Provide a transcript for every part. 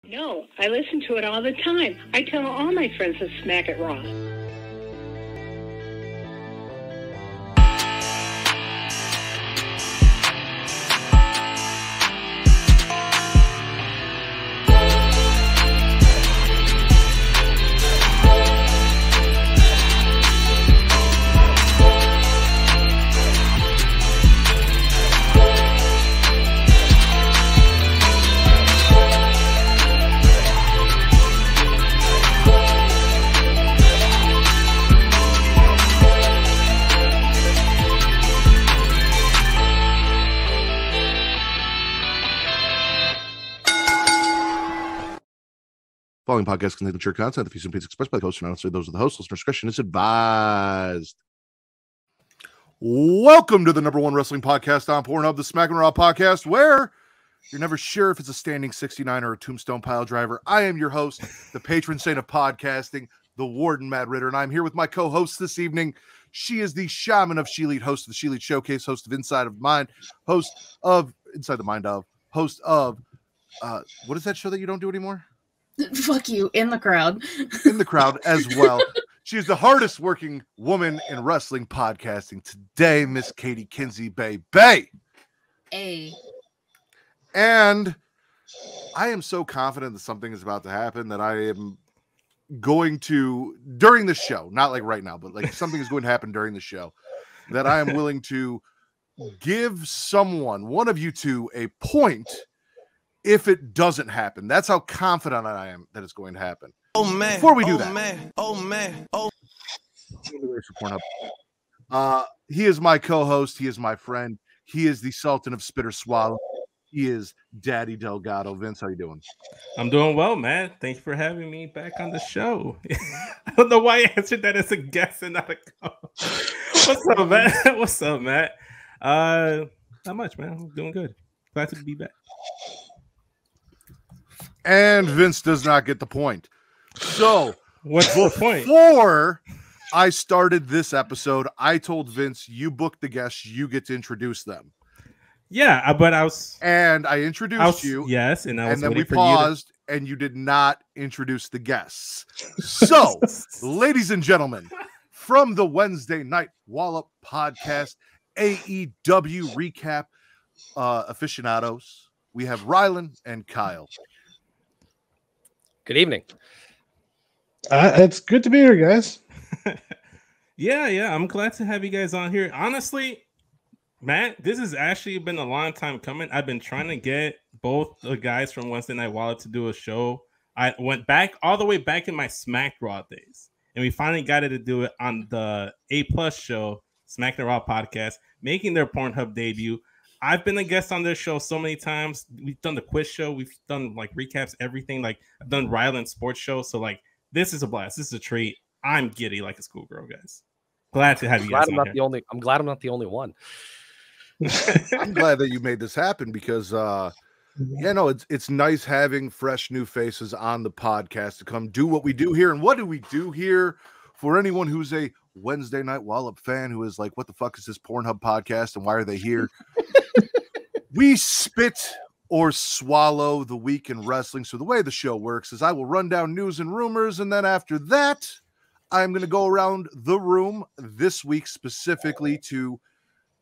No, I listen to it all the time. I tell all my friends to smack it raw. Following podcast contains mature content. The views and opinions expressed by the host are not necessarily those of the host. Listener discretion is advised. Welcome to the number one wrestling podcast on Pornhub, the Smackin Raw podcast, where you're never sure if it's a standing 69 or a tombstone pile driver. I am your host, the patron saint of podcasting, the Warden, Matt Ritter, and I'm here with my co-host this evening. She is the shaman of She Lead, host of the She Lead Showcase, host of Inside of Mind, host of Inside the Mind of, host of what is that show that you don't do anymore? Fuck you, in the crowd. In the crowd as well. She is the hardest working woman in wrestling podcasting today, Miss Katie Kinsey Bay. Hey. And I am so confident that something is about to happen that I am going to, during the show, not like right now, but like something is going to happen during the show, that I am willing to give someone, one of you two, a point if it doesn't happen. That's how confident I am that it's going to happen. Oh man! Before we do he is my co-host. He is my friend. He is the Sultan of Spitter Swallow. He is Daddy Delgado. Vince, how you doing? I'm doing well, man. Thanks for having me back on the show. I don't know why I answered that as a guest and not a co-host. What's up, man? What's up, Matt? Not much, man. I'm doing good. Glad to be back. And Vince does not get the point. So, what's the point? Before I started this episode, I told Vince, you book the guests, you get to introduce them. Yeah, but I introduced you. Yes, and then we paused, and you did not introduce the guests. So, ladies and gentlemen, from the Wednesday Night Wallop Podcast AEW Recap aficionados, we have Rylan and Kyle. Good evening. It's good to be here, guys. Yeah. I'm glad to have you guys on here. Honestly, Matt, this has actually been a long time coming. I've been trying to get both the guys from Wednesday Night Wallet to do a show. I went back all the way back in my Smack Raw days, and we finally got it to do it on the A+ show, Smackin Raw podcast, making their Pornhub debut. I've been a guest on this show so many times. We've done the quiz show. We've done like recaps, everything. Like I've done Ryland sports show. So like this is a blast. This is a treat. I'm giddy like a schoolgirl, guys. Glad to have you guys. I'm glad I'm not the only one. I'm glad that you made this happen because it's nice having fresh new faces on the podcast to come do what we do here. And what do we do here? For anyone who's a Wednesday Night Wallop fan who is like, what the fuck is this Pornhub podcast and why are they here? We spit or swallow the week in wrestling. So the way the show works is I will run down news and rumors, and then after that, I'm going to go around the room this week specifically to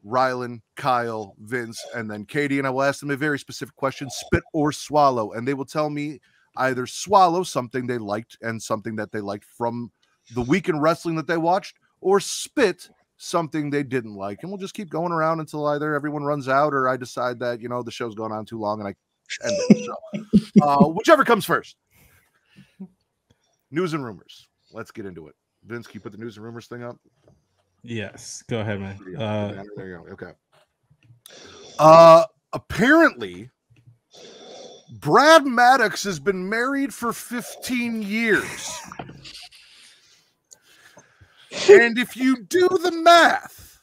Rylan, Kyle, Vince, and then Katie, and I will ask them a very specific question, spit or swallow, and they will tell me either swallow something they liked and something that they liked from the week in wrestling that they watched, or spit something they didn't like. And we'll just keep going around until either everyone runs out or I decide that, the show's going on too long and I end it. So, whichever comes first. News and rumors. Let's get into it. Vince, can you put the news and rumors thing up? Yes. Go ahead, man. There you go. Okay. Apparently, Brad Maddox has been married for 15 years. And if you do the math,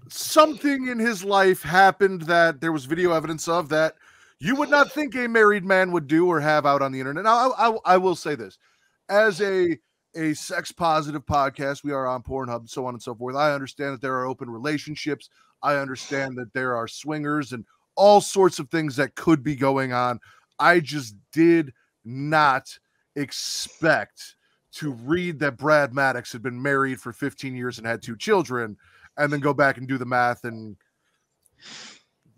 something in his life happened that there was video evidence of that you would not think a married man would do or have out on the internet. Now, I will say this. As a sex-positive podcast, we are on Pornhub, so on and so forth. I understand that there are open relationships. I understand that there are swingers and all sorts of things that could be going on. I just did not expect to read that Brad Maddox had been married for 15 years and had 2 children, and then go back and do the math and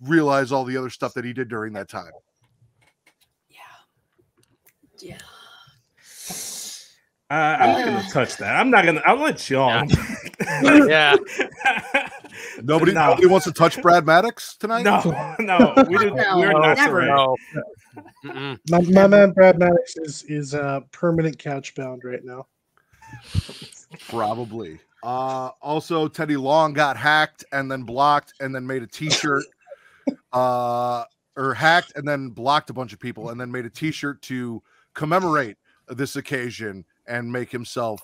realize all the other stuff that he did during that time. Yeah. I'm not gonna touch that. I'll let y'all. Yeah. Nobody wants to touch Brad Maddox tonight? No, we're not never. No. My man Brad Maddox is permanent couch bound right now. Probably. Also, Teddy Long got hacked and then blocked and then made a t-shirt. Or hacked and then blocked a bunch of people and then made a t-shirt to commemorate this occasion and make himself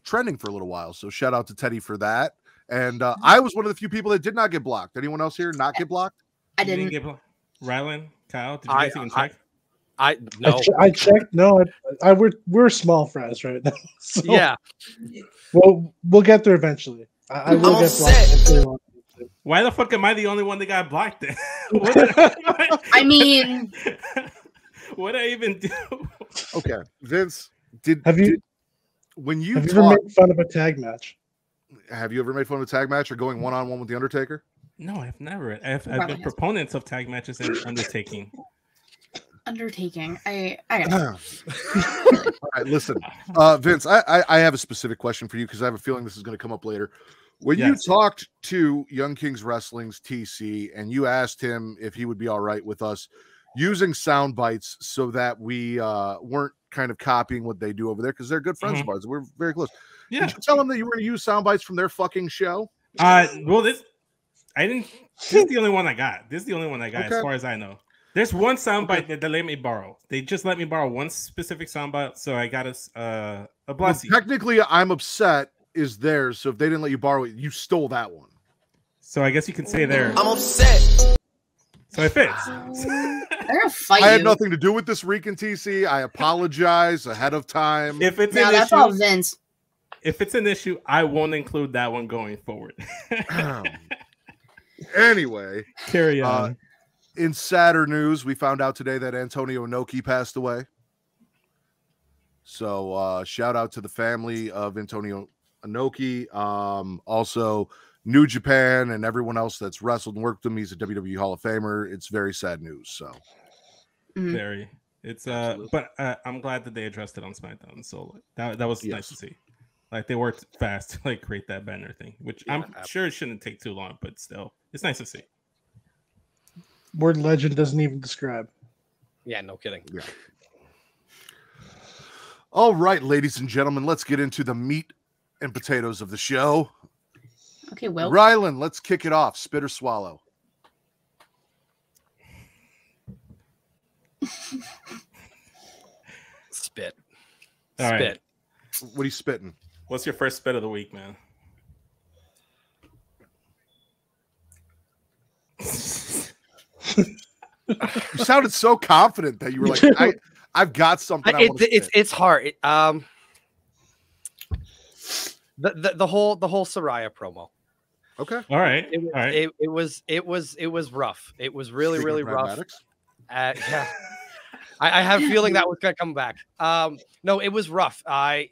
trending for a little while. So shout out to Teddy for that. And I was one of the few people that did not get blocked. Anyone else here not get blocked? I didn't. get blocked. Rylan, Kyle, did you guys even check? No. I checked. No, we're small fries right now. So Yeah. we'll get there eventually. I will get blocked. Why the fuck am I the only one that got blocked then? I mean, what did I even do? Okay, Vince, Have you when you ever made fun of a tag match? have you ever made fun of a tag match or going one-on-one with the Undertaker? No, I've never. I've been proponents of tag matches and undertaking. I got All right, listen, Vince, I have a specific question for you because I have a feeling this is going to come up later. When you talked to Young Kings Wrestling's TC and you asked him if he would be all right with us using sound bites so that we weren't kind of copying what they do over there because they're good friends of ours. We're very close. Yeah. Did you tell them that you were going to use sound bites from their fucking show? Well, this is the only one I got. This is the only one I got as far as I know. There's one soundbite that they let me borrow. They just let me borrow one specific soundbite, so I got a blessing. Well, technically, I'm upset is theirs. So if they didn't let you borrow it, you stole that one. So I guess you can say there. I'm upset. So it fits. They're gonna fight I had you. nothing to do with this Rican TC. I apologize ahead of time. If it's No, an that's issue, all Vince. if it's an issue, I won't include that one going forward. Anyway, Carry on. in sadder news, we found out today that Antonio Inoki passed away. So shout out to the family of Antonio Inoki. Also, New Japan and everyone else that's wrestled and worked with him. He's a WWE Hall of Famer. It's very sad news. So Very. It's but I'm glad that they addressed it on SmackDown. So that was nice to see. Like they worked fast to like create that banner thing, which I'm sure it shouldn't take too long, but still, it's nice to see. Word legend doesn't even describe. Yeah, no kidding. yeah. All right, ladies and gentlemen, let's get into the meat and potatoes of the show. Okay, well, Rylan, let's kick it off. Spit or swallow? Spit. All right. Spit. What are you spitting? What's your first spit of the week, man? You sounded so confident that you were like, I've got something. It's hard. The whole Soraya promo. Okay. All right. It was rough. It was really Speaking really of Brad rough. Maddox. Yeah. I have a feeling that was gonna come back. No, it was rough. I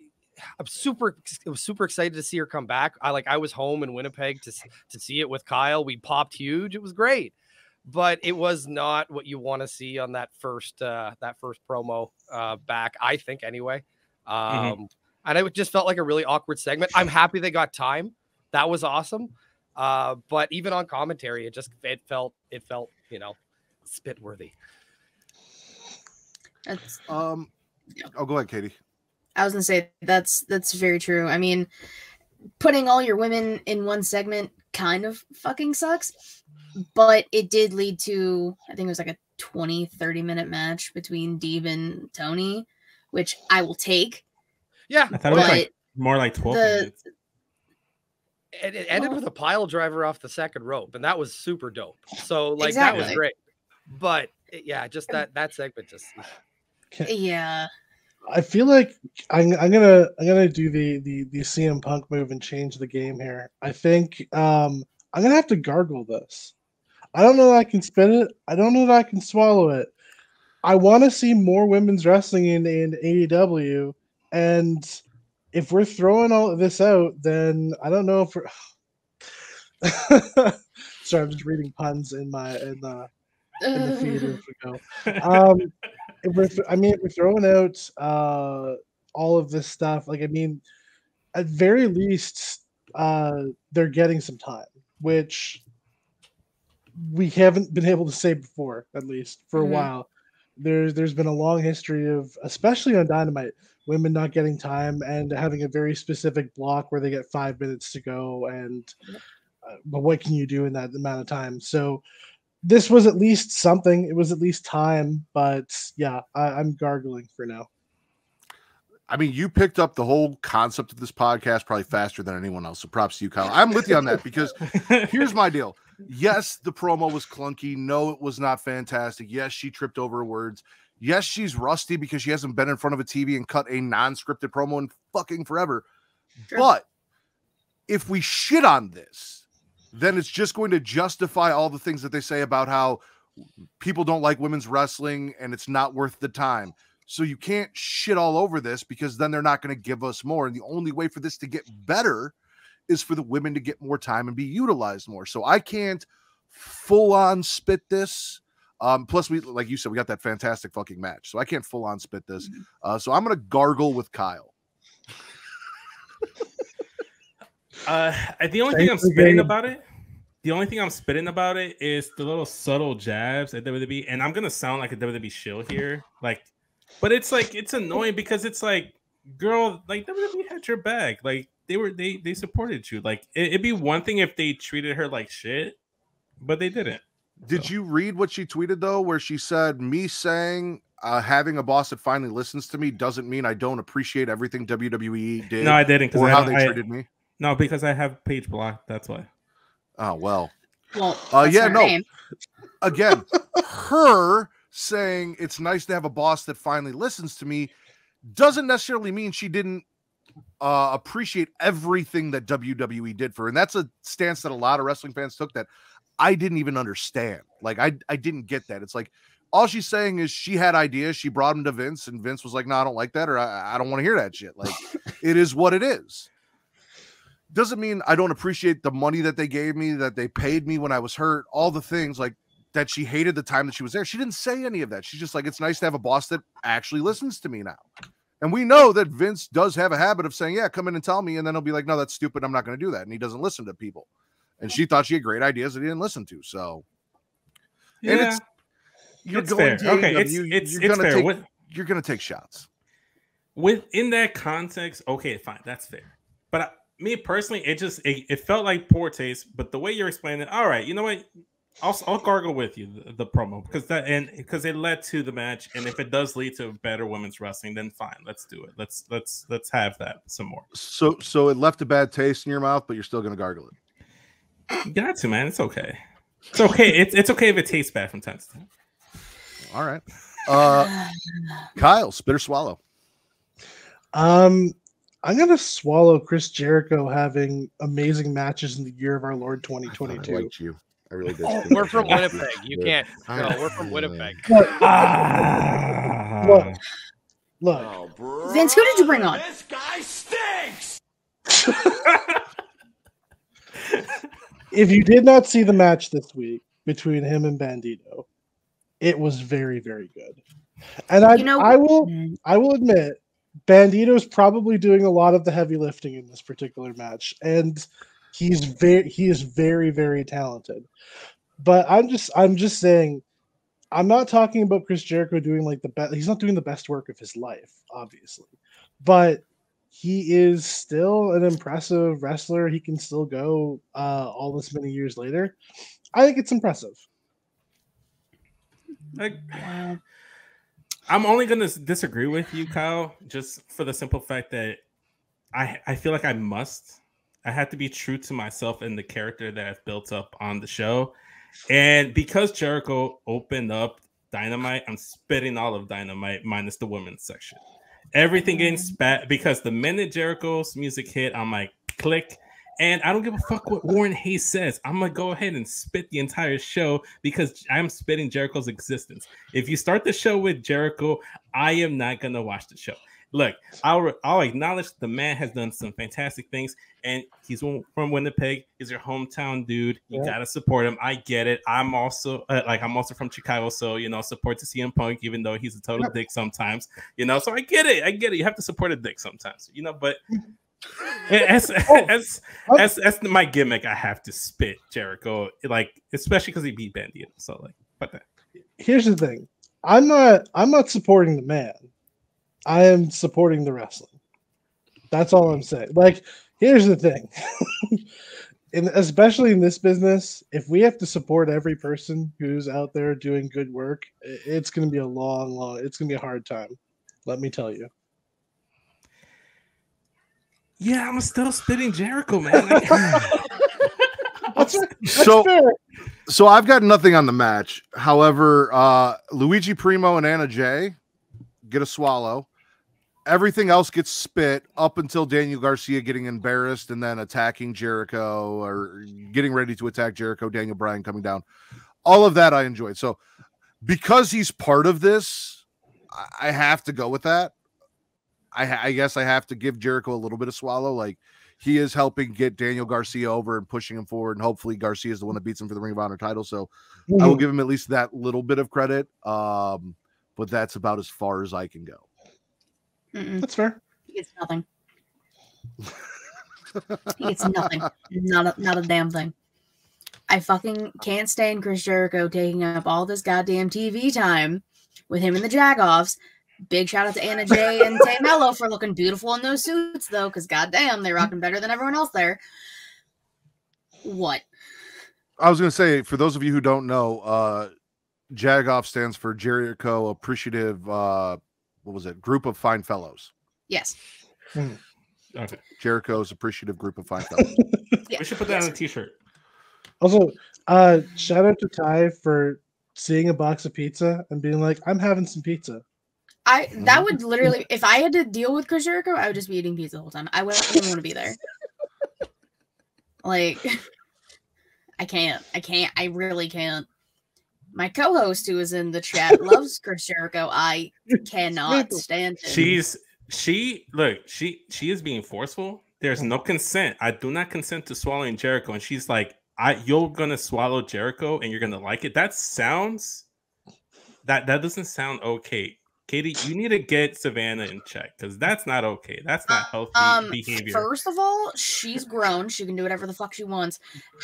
was super excited to see her come back. I was home in Winnipeg to see it with Kyle. We popped huge. It was great, but it was not what you want to see on that first promo back. I think anyway. And it just felt like a really awkward segment. I'm happy they got time. That was awesome. But even on commentary, it felt spit worthy. that's. Oh, go ahead, Katie. I was gonna say that's very true. I mean, putting all your women in one segment kind of fucking sucks, but it did lead to, I think it was like a 20-30 minute match between Deeb and Tony, which I will take. Yeah, I thought it was like more like 12 minutes. It ended with a pile driver off the second rope, and that was super dope. So that Exactly. was great. But yeah, just that segment just. Yeah. I feel like I'm gonna do the CM Punk move and change the game here. I think I'm gonna have to gargle this. I don't know that I can spit it. I don't know that I can swallow it. I want to see more women's wrestling in AEW, and if we're throwing all of this out, then I don't know if we're. Sorry, I'm just reading puns in the feed as we go. If we're throwing out all of this stuff, like, I mean, at very least, they're getting some time, which we haven't been able to say before, at least for a while. There's been a long history of, especially on Dynamite, women not getting time and having a very specific block where they get 5 minutes to go, and but what can you do in that amount of time? So this was at least something. It was at least time, but yeah, I'm gargling for now. I mean, you picked up the whole concept of this podcast probably faster than anyone else. So props to you, Kyle. I'm with you on that because here's my deal. Yes, the promo was clunky. No, it was not fantastic. Yes, she tripped over her words. Yes, she's rusty because she hasn't been in front of a TV and cut a non-scripted promo in fucking forever. Sure. But if we shit on this, then it's just going to justify all the things that they say about how people don't like women's wrestling and it's not worth the time. So you can't shit all over this because then they're not going to give us more. And the only way for this to get better is for the women to get more time and be utilized more. So I can't full on spit this. Plus, we, like you said, we got that fantastic fucking match. So I can't full on spit this. So I'm going to gargle with Kyle. The only thing I'm spitting about it, is the little subtle jabs at WWE. And I'm going to sound like a WWE shill here. But it's like, it's annoying because it's like, girl, like WWE had your back. Like they supported you. Like it'd be one thing if they treated her like shit, but they didn't. Did you read what she tweeted though, where she said, me saying having a boss that finally listens to me doesn't mean I don't appreciate everything WWE did? No, I didn't. Or how they treated me. No, because I have page blocked. That's why. Oh, well. Yeah, no. Name. Again, her saying it's nice to have a boss that finally listens to me doesn't necessarily mean she didn't appreciate everything that WWE did for her. And that's a stance that a lot of wrestling fans took that I didn't even understand. Like, I didn't get that. It's like, all she's saying is she had ideas. She brought them to Vince, and Vince was like, no, I don't like that, or I don't want to hear that shit. Like, it is what it is. Doesn't mean I don't appreciate the money that they gave me, that they paid me when I was hurt, all the things, like, that she hated the time that she was there. She didn't say any of that. She's just like, it's nice to have a boss that actually listens to me now. And we know that Vince does have a habit of saying, yeah, come in and tell me. And then he'll be like, no, that's stupid. I'm not going to do that. And he doesn't listen to people. And she thought she had great ideas that he didn't listen to. So, yeah, and it's fair. Okay, it's fair. You're going to take shots. Within that context, okay, fine. That's fair. But me personally, it felt like poor taste. But the way you're explaining it, all right, you know what? I'll gargle with you the promo because it led to the match, and if it does lead to better women's wrestling, then fine, let's do it. Let's have that some more. So it left a bad taste in your mouth, but you're still gonna gargle it. You got to, man. It's okay. It's okay. It's okay if it tastes bad from time to time. All right. Kyle, spit or swallow? I'm gonna swallow Chris Jericho having amazing matches in the year of our Lord 2022. I liked you. I really did. We're from Winnipeg. You can't. No, we're from Winnipeg. Look. Vince, who did you bring on? This guy stinks. If you did not see the match this week between him and Bandito, it was very, very good. And I will admit, Bandito's probably doing a lot of the heavy lifting in this particular match, and he is very, very talented. But I'm just saying, I'm not talking about Chris Jericho doing like the best. He's not doing the best work of his life, obviously, but he is still an impressive wrestler. He can still go all this many years later. I think it's impressive. I'm only going to disagree with you, Kyle, just for the simple fact that I feel like I have to be true to myself and the character that I've built up on the show. And because Jericho opened up Dynamite, I'm spitting all of Dynamite minus the women's section. Everything getting spat because the minute Jericho's music hit, I'm like, click. And I don't give a fuck what Warren Hayes says. I'm going to go ahead and spit the entire show because I'm spitting Jericho's existence. If you start the show with Jericho, I am not going to watch the show. Look, I'll acknowledge the man has done some fantastic things, and he's from Winnipeg. He's your hometown dude. You gotta support him. I get it. I'm also from Chicago, so support to CM Punk, even though he's a total dick sometimes. So I get it. You have to support a dick sometimes. But as my gimmick, I have to spit Jericho, especially because he beat Bandito. So but that. Here's the thing. I'm not supporting the man. I am supporting the wrestling. That's all I'm saying. Here's the thing. Especially in this business, if we have to support every person who's out there doing good work, it's going to be it's going to be a hard time. Let me tell you. Yeah, I'm still spitting Jericho, man. So I've got nothing on the match. However, Luigi Primo and Anna Jay get a swallow. Everything else gets spit up until Daniel Garcia getting embarrassed and then attacking Jericho or getting ready to attack Jericho, Daniel Bryan coming down. All of that I enjoyed. So because he's part of this, I have to go with that. I guess I have to give Jericho a little bit of swallow. He is helping get Daniel Garcia over and pushing him forward. And hopefully Garcia is the one that beats him for the Ring of Honor title. So I will give him at least that little bit of credit. But that's about as far as I can go. That's fair. He gets nothing. He gets nothing. Not a damn thing. I fucking can't stand Chris Jericho taking up all this goddamn TV time with him and the Jagoffs. Big shout out to Anna Jay and Tay Mello for looking beautiful in those suits, though, because goddamn, they're rocking better than everyone else there. What? I was going to say, for those of you who don't know, Jagoff stands for Jericho Appreciative. What was it? Group of Fine Fellows. Yes. Okay. Jericho's Appreciative Group of Fine Fellows. Yeah. We should put that on a t-shirt. Also, shout out to Ty for seeing a box of pizza and being like, I'm having some pizza. That would literally, if I had to deal with Chris Jericho, I would just be eating pizza the whole time. I wouldn't even want to be there. I can't. I really can't. My co-host who is in the chat loves Chris Jericho. I cannot stand him. She is being forceful. There's no consent. I do not consent to swallowing Jericho. And she's like, you're gonna swallow Jericho and you're gonna like it. That doesn't sound okay. Katie, you need to get Savannah in check because that's not okay. That's not healthy behavior. First of all, she's grown. She can do whatever the fuck she wants.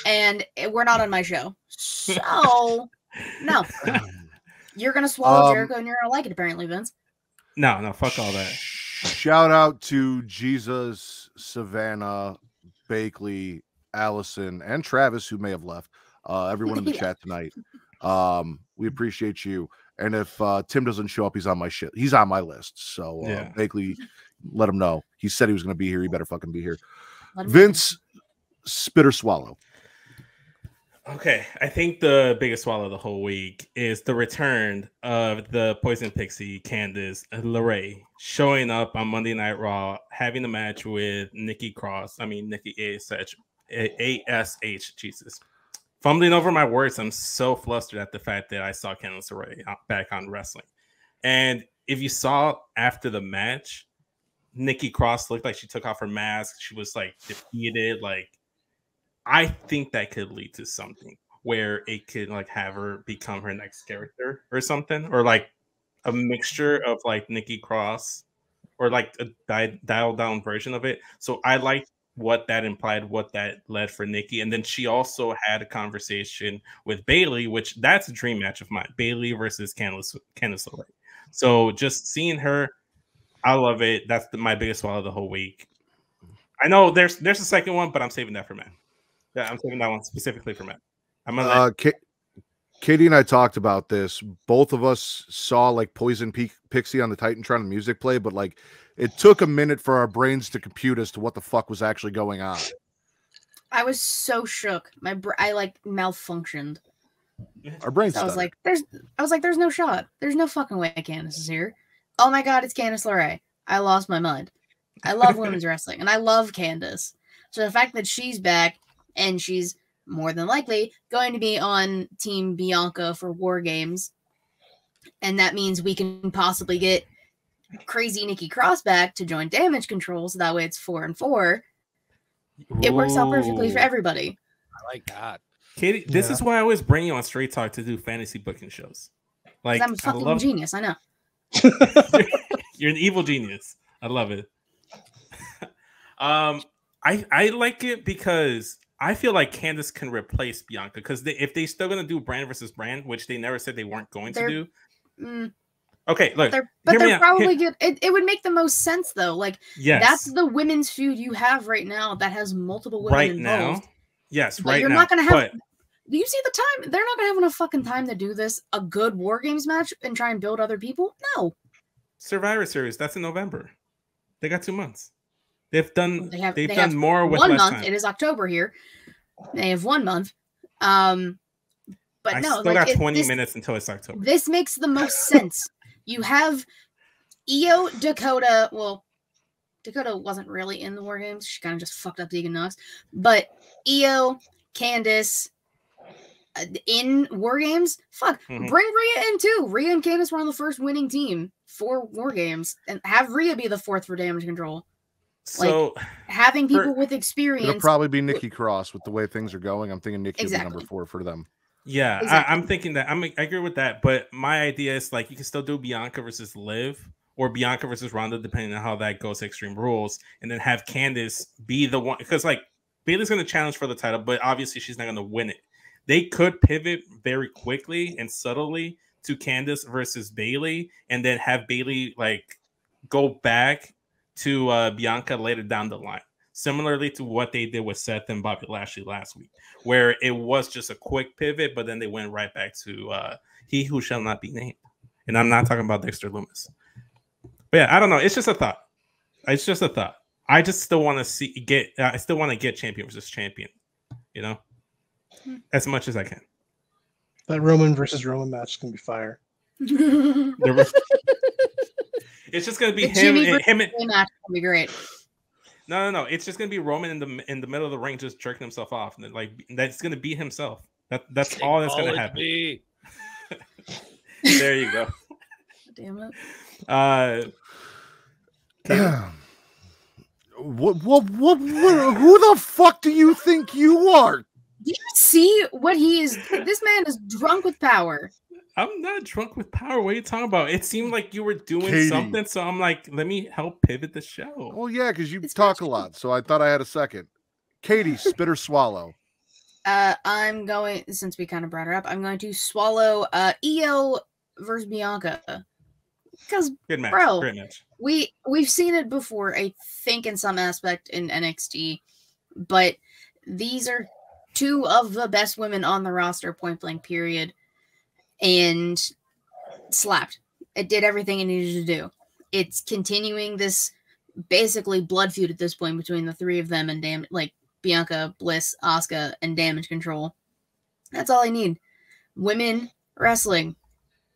And we're not on my show. So no, you're gonna swallow Jericho, and you're gonna like it. Apparently, Vince. No, fuck all that. Shout out to Jesus, Savannah, Bakley, Allison, and Travis, who may have left. Everyone in the chat tonight. We appreciate you. And if Tim doesn't show up, he's on my shit. He's on my list. So Bakley, let him know. He said he was going to be here. He better fucking be here. Vince, spit or swallow. Okay, I think the biggest swallow of the whole week is the return of the Poison Pixie, Candice LeRae, showing up on Monday Night Raw, having a match with Nikki ASH, Jesus. Fumbling over my words, I'm so flustered at the fact that I saw Candice LeRae back on wrestling. And if you saw after the match, Nikki Cross looked like she took off her mask. She was defeated, I think that could lead to something where it could have her become her next character or something, or a mixture of Nikki Cross or a dialed down version of it. So I liked what that implied, what that led for Nikki. And then she also had a conversation with Bayley, which that's a dream match of mine. Bayley versus Candice LeRae. So just seeing her, I love it. That's my biggest swallow of the whole week. I know there's a second one, but I'm saving that for Matt. Yeah, I'm saving that one specifically for Matt. Katie and I talked about this. Both of us saw Poison Pixie on the Titantron music play, but it took a minute for our brains to compute as to what the fuck was actually going on. I was so shook. I malfunctioned. Our brains. So I was like, there's no shot. There's no fucking way Candice is here. Oh my god, it's Candice LeRae. I lost my mind. I love women's wrestling and I love Candice. So the fact that she's back and she's more than likely going to be on Team Bianca for War Games, and that means we can possibly get crazy Nikki Cross back to join Damage Control, so that way it's 4-4. It works out perfectly for everybody. I like that. Katie, this is why I always bring you on Straight Talk to do fantasy booking shows. Like, I'm a fucking genius, I know. You're an evil genius. I love it. I like it because I feel like Candice can replace Bianca, because if they still gonna do brand versus brand, which they never said they weren't going to do. Okay, look, they're probably good. It would make the most sense though. Like, that's the women's feud you have right now that has multiple women involved. Now. Yes, but right you're now. not gonna have. Do you see the time? They're not gonna have enough fucking time to do this. A good War Games match and try and build other people. No. Survivor Series. That's in November. They got 2 months. They've done. They've done have more with 1 less month. time. It is October here. They have 1 month. But I no, still got 20 minutes until it's October. This makes the most sense. You have Io, Dakota. Well, Dakota wasn't really in the War Games. She kind of just fucked up Tegan Nox. But Io, Candice in War Games. Fuck, bring Rhea in too. Rhea and Candice were on the first winning team for War Games, and have Rhea be the fourth for Damage Control. So having people with experience. It'll probably be Nikki Cross with the way things are going. I'm thinking Nikki will be number 4 for them. Yeah, I'm thinking that. I agree with that. But my idea is like you can still do Bianca versus Liv or Bianca versus Ronda, depending on how that goes to Extreme Rules, and then have Candice be the one, because like Bayley's going to challenge for the title, but obviously she's not going to win it. They could pivot very quickly and subtly to Candice versus Bayley, and then have Bayley like go back to Bianca later down the line, similarly to what they did with Seth and Bobby Lashley last week, where it was just a quick pivot, but then they went right back to he who shall not be named. And I'm not talking about Dexter Lumis. But yeah, I don't know. It's just a thought. It's just a thought. I just still want to I still want to get champion versus champion, you know, as much as I can. That Roman versus Roman match is gonna be fire. It's just gonna be him and match will be great. No. It's just gonna be Roman in the middle of the ring, just jerking himself off, and then like that's gonna be himself. That's all that's gonna happen. There you go. Damn it. What? Who the fuck do you think you are? Do you see what he is? This man is drunk with power. I'm not drunk with power. What are you talking about? It seemed like you were doing something, so I'm like, let me help pivot the show. Well, yeah, because you talk a lot, so I thought I had a second. Katie, spit or swallow? I'm going, since we kind of brought her up, I'm going to swallow Io versus Bianca. Because, bro, great match. We've seen it before, I think, in some aspect in NXT, but these are two of the best women on the roster, point blank, period, and slapped. It did everything it needed to do. It's continuing this basically blood feud at this point between the three of them and Bianca, Bliss, Asuka, and Damage Control. That's all I need. Women wrestling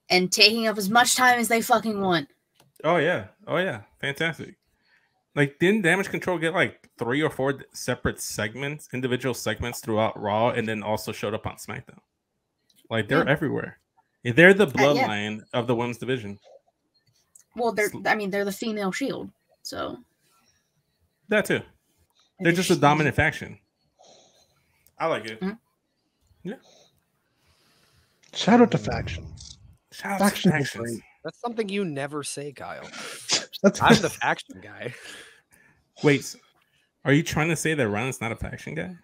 and taking up as much time as they fucking want. Oh yeah. Fantastic. Like, didn't Damage Control get like 3 or 4 separate segments, individual segments throughout Raw, and then also showed up on SmackDown? Like, they're everywhere. They're the bloodline of the women's division. Well, they're the female Shield, so that too. They're just a dominant faction. I like it. Mm-hmm. Yeah. Shout out to factions. Shout out to factions. That's something you never say, Kyle. I'm the faction guy. Wait, are you trying to say that Ron's not a faction guy?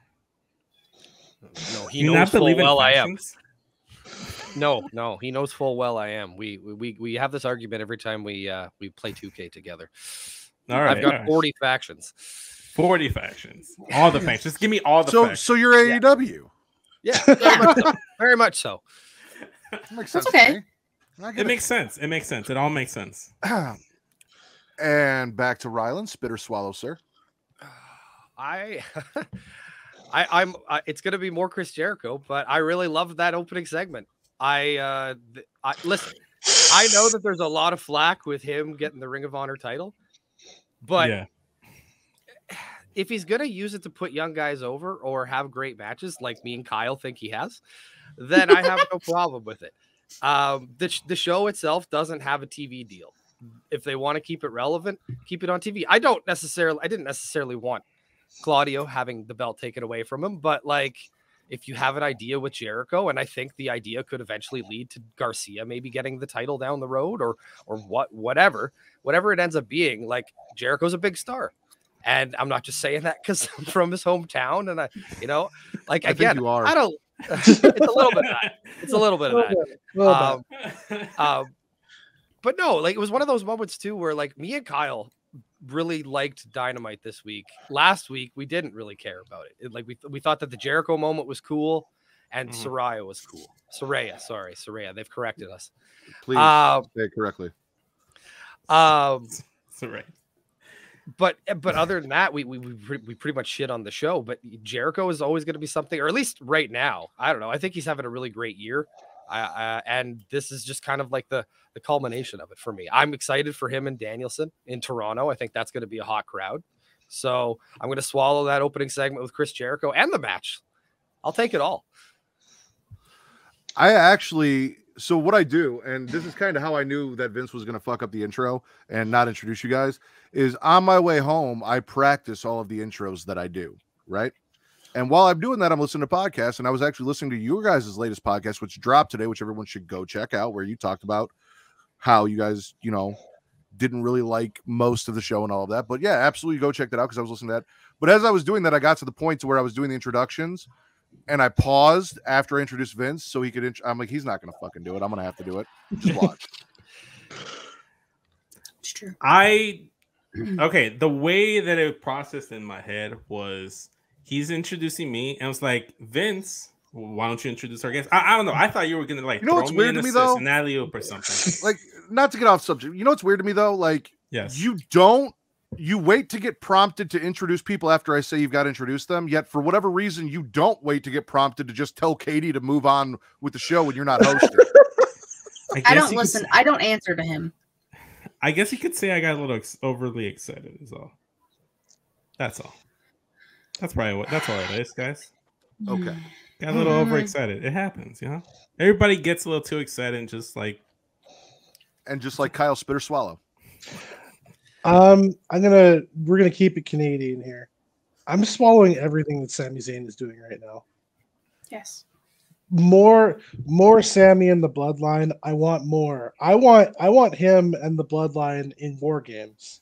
No, he knows full well I am. No, he knows full well I am. We have this argument every time we play 2K together. All right, I've got 40 factions. 40 factions. All the factions. Just give me all the factions. So you're AEW. Yeah, very much so. Makes sense. Okay. It makes sense. It makes sense. It all makes sense. And back to Rylan. Spit or swallow, sir? I'm it's gonna be more Chris Jericho, but I really loved that opening segment. Listen, I know that there's a lot of flack with him getting the Ring of Honor title, but if he's gonna use it to put young guys over or have great matches like me and Kyle think he has, then I have no problem with it. The show itself doesn't have a TV deal. If they want to keep it relevant, keep it on TV. I didn't necessarily want Claudio having the belt taken away from him, but like, if you have an idea with Jericho, and I think the idea could eventually lead to Garcia maybe getting the title down the road, or whatever it ends up being, like, Jericho's a big star. And I'm not just saying that because I'm from his hometown, and I again, you are. I don't. It's a little bit of that. It's a little bit of that. But no, like, it was one of those moments too where, like, me and Kyle really liked Dynamite this week. Last week we didn't really care about it. Like, we thought that the Jericho moment was cool, and Saraya was cool. Saraya. They've corrected us. Please say it correctly. Saraya. But other than that, we pretty much shit on the show. But Jericho is always going to be something, or at least right now. I don't know. I think he's having a really great year. And this is just kind of like the culmination of it for me. I'm excited for him and Danielson in Toronto. I think that's going to be a hot crowd. So I'm going to swallow that opening segment with Chris Jericho and the match. I'll take it all. So what I do, and this is kind of how I knew that Vince was going to fuck up the intro and not introduce you guys, is on my way home, I practice all of the intros that I do, right? And while I'm doing that, I'm listening to podcasts, and I was actually listening to your guys' latest podcast, which dropped today, which everyone should go check out, where you talked about how you guys, didn't really like most of the show and all of that. But yeah, absolutely go check that out, because I was listening to that. But as I was doing that, I got to the point to where I was doing the introductions, and I paused after I introduced Vince so he could. I'm like, he's not going to fucking do it. I'm going to have to do it. Just watch. It's true. Okay, the way that it processed in my head was, he's introducing me, and I was like, Vince, why don't you introduce our guest? I don't know. I thought you were gonna throw what's weird to me though? An alley-oop or something. Like, not to get off subject. You know what's weird to me though? Like, yes, you wait to get prompted to introduce people after I say you've got to introduce them. Yet for whatever reason, you don't wait to get prompted to just tell Katie to move on with the show when you're not hosting. I don't listen. I don't answer to him. I guess you could say I got a little overly excited is all. That's all. That's all it is, guys. Okay. Got a little overexcited. It happens, Everybody gets a little too excited, and just like Kyle Spitter Swallow. We're gonna keep it Canadian here. I'm swallowing everything that Sami Zayn is doing right now. Yes. More Sammy in the Bloodline. I want more. I want him and the Bloodline in War Games.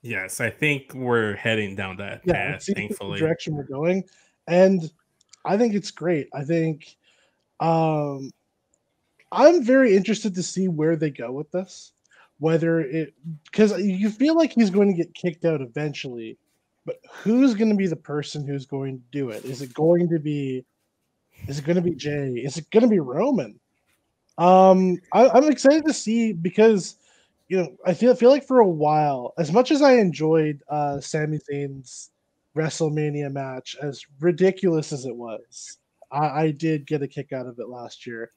Yes, I think we're heading down that path, thankfully. The direction we're going, and I think it's great. I think I'm very interested to see where they go with this. Because you feel like he's going to get kicked out eventually, but who's going to be the person who's going to do it? Is it going to be Jay? Is it going to be Roman? I'm excited to see, because I feel like for a while, as much as I enjoyed Sami Zayn's WrestleMania match, as ridiculous as it was, I did get a kick out of it last year.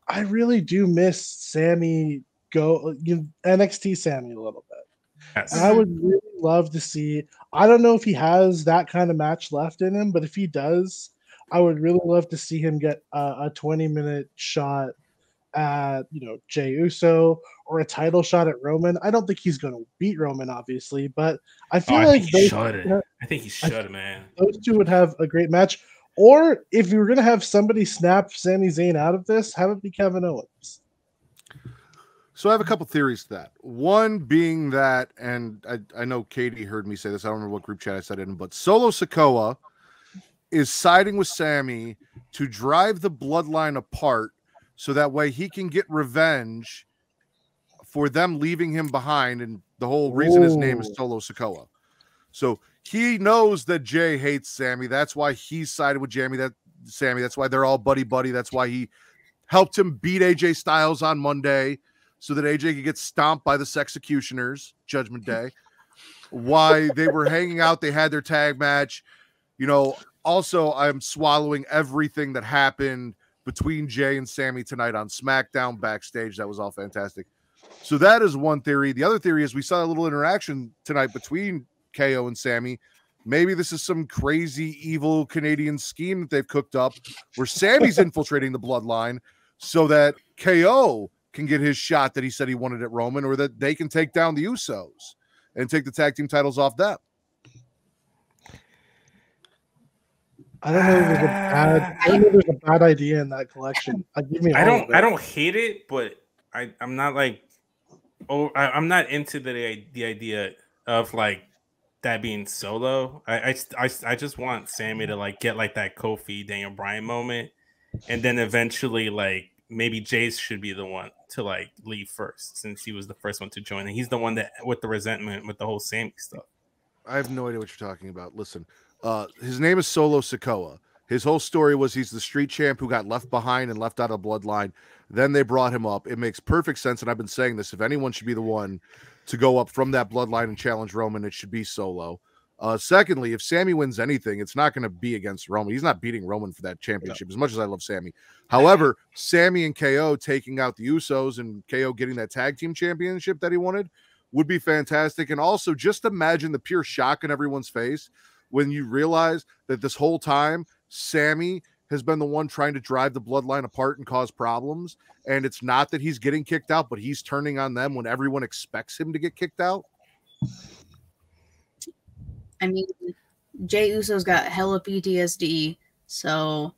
I really do miss Sammy NXT Sammy a little bit. Yes. And I would really love to see. I don't know if he has that kind of match left in him, but if he does, I would really love to see him get a 20-minute shot at Jey Uso, or a title shot at Roman. I don't think he's going to beat Roman, obviously, but I feel I like think he should, man. Those two would have a great match. Or if you were going to have somebody snap Sami Zayn out of this, have it be Kevin Owens. So I have a couple theories to that. One being that, and I know Katie heard me say this, I don't remember what group chat I said it in, but Solo Sikoa is siding with Sammy to drive the Bloodline apart, so that way he can get revenge for them leaving him behind, and the whole reason his name is Solo Sikoa. So he knows that Jay hates Sammy. That's why he's sided with Sammy. That's why they're all buddy-buddy. That's why he helped him beat AJ Styles on Monday, so that AJ could get stomped by the Sexecutioners, Judgment Day. Why they were hanging out, they had their tag match. Also, I'm swallowing everything that happened between Jay and Sammy tonight on SmackDown backstage. That was all fantastic. So that is one theory. The other theory is we saw a little interaction tonight between KO and Sammy Maybe this is some crazy, evil Canadian scheme that they've cooked up where Sammy's infiltrating the bloodline so that KO can get his shot that he said he wanted at Roman, or that they can take down the Usos and take the tag team titles off them. I don't know if there's a bad idea in that collection. I don't hate it, but I'm not like, I'm not into the idea of like that being Solo. I just want Sammy to like get like that Kofi Daniel Bryan moment, and then eventually like maybe Jace should be the one to like leave first, since he was the first one to join, and he's the one that with the resentment with the whole Sammy stuff. I have no idea what you're talking about. Listen, his name is Solo Sikoa. His whole story was he's the street champ who got left behind and left out of bloodline. Then they brought him up. It makes perfect sense, and I've been saying this. If anyone should be the one to go up from that bloodline and challenge Roman, it should be Solo. Secondly, if Sammy wins anything, it's not going to be against Roman. He's not beating Roman for that championship, as much as I love Sammy. However, Sammy and KO taking out the Usos and KO getting that tag team championship that he wanted would be fantastic. And also, just imagine the pure shock in everyone's face when you realize that this whole time, Sammy has been the one trying to drive the bloodline apart and cause problems. And it's not that he's getting kicked out, but he's turning on them when everyone expects him to get kicked out. I mean, Jey Uso's got hella PTSD, so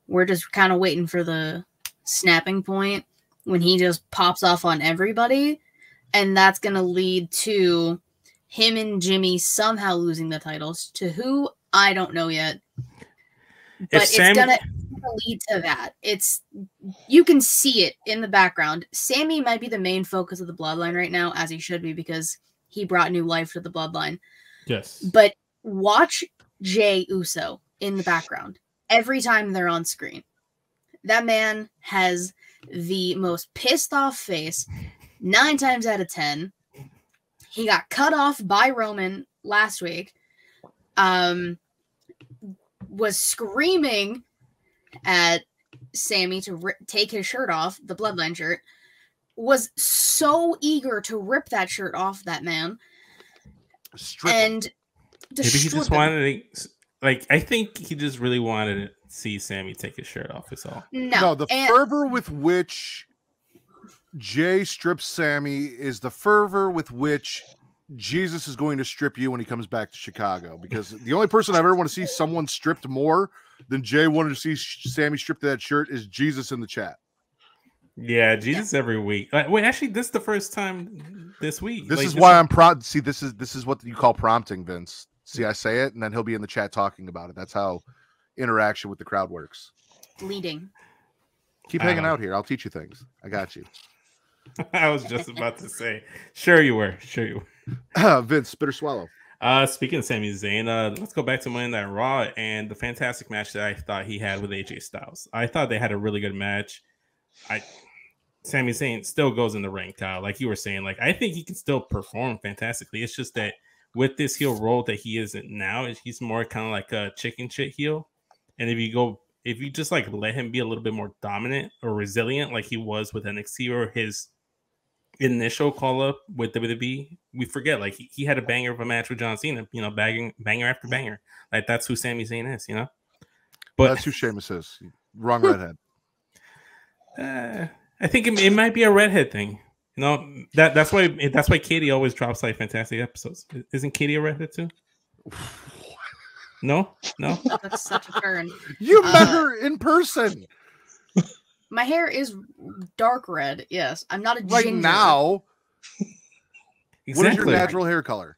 we're just kind of waiting for the snapping point when he just pops off on everybody, and that's going to lead to him and Jimmy somehow losing the titles. To who? I don't know yet. But it's going to lead to that. You can see it in the background. Sammy might be the main focus of the bloodline right now, as he should be, because he brought new life to the bloodline. Yes. But watch Jey Uso in the background every time they're on screen. That man has the most pissed off face 9 times out of 10. He got cut off by Roman last week. Was screaming at Sammy to take his shirt off, the bloodline shirt. Was so eager to rip that shirt off that man. And maybe he just wanted to, like, I think he just really wanted to see Sammy take his shirt off. Is all. No, the fervor with which Jey strips Sammy is the fervor with which Jesus is going to strip you when he comes back to Chicago. Because the only person I ever want to see someone stripped more than Jey wanted to see Sammy stripped to that shirt is Jesus in the chat. Yeah, Jesus every week. Wait, actually, this is the first time this week. This is why I'm proud. See, this is what you call prompting, Vince. See, I say it, and then he'll be in the chat talking about it. That's how interaction with the crowd works. Leading. Keep hanging out here. I'll teach you things. I got you. I was just about to say, sure you were. Vince, spit or swallow. Speaking of Sami Zayn, let's go back to Monday Night Raw and the fantastic match that I thought he had with AJ Styles. I thought they had a really good match. Sami Zayn still goes in the ring, Kyle. Like you were saying, like I think he can still perform fantastically. It's just that with this heel role that he isn't now, he's more kind of like a chicken shit heel. And if you just like let him be a little bit more dominant or resilient, like he was with NXT or his initial call up with WWE, we forget like he had a banger of a match with John Cena, banger after banger. Like that's who Sami Zayn is, But that's who Sheamus is. Wrong redhead. I think it might be a redhead thing. That's why Katie always drops like fantastic episodes. Isn't Katie a redhead too? No. That's such a turn. You met her in person. My hair is dark red. Yes, I'm not a right ginger. Now. Exactly. What is your natural hair color?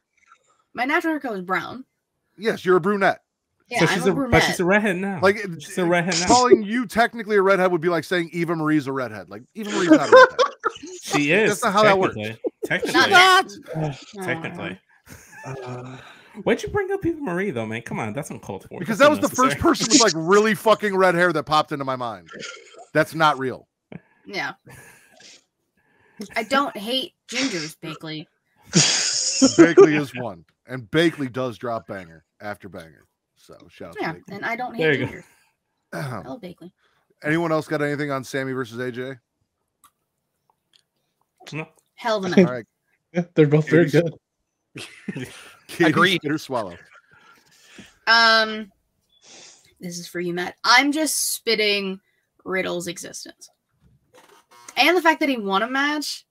My natural hair color is brown. Yes, you're a brunette. Yeah, so she's a but she's a redhead now. Like she's a redhead now. Calling you technically a redhead would be like saying Eva Marie's a redhead. Like Eva Marie's not a redhead. She is. That's not how that works. Technically. Why'd you bring up Eva Marie though, man? Come on, that's uncalled for. Because that was the first person with like really fucking red hair that popped into my mind. That's not real. Yeah. I don't hate gingers, Bakley. Bakley is one. And Bakley does drop banger after banger. So shout out to Bakley. And I don't hate gingers. I love Bakley. Anyone else got anything on Sammy versus AJ? No. Hell of a match. All right. Yeah, they're both very good. Agreed. Spit or swallow. This is for you, Matt. I'm just spitting Riddle's existence. And the fact that he won a match.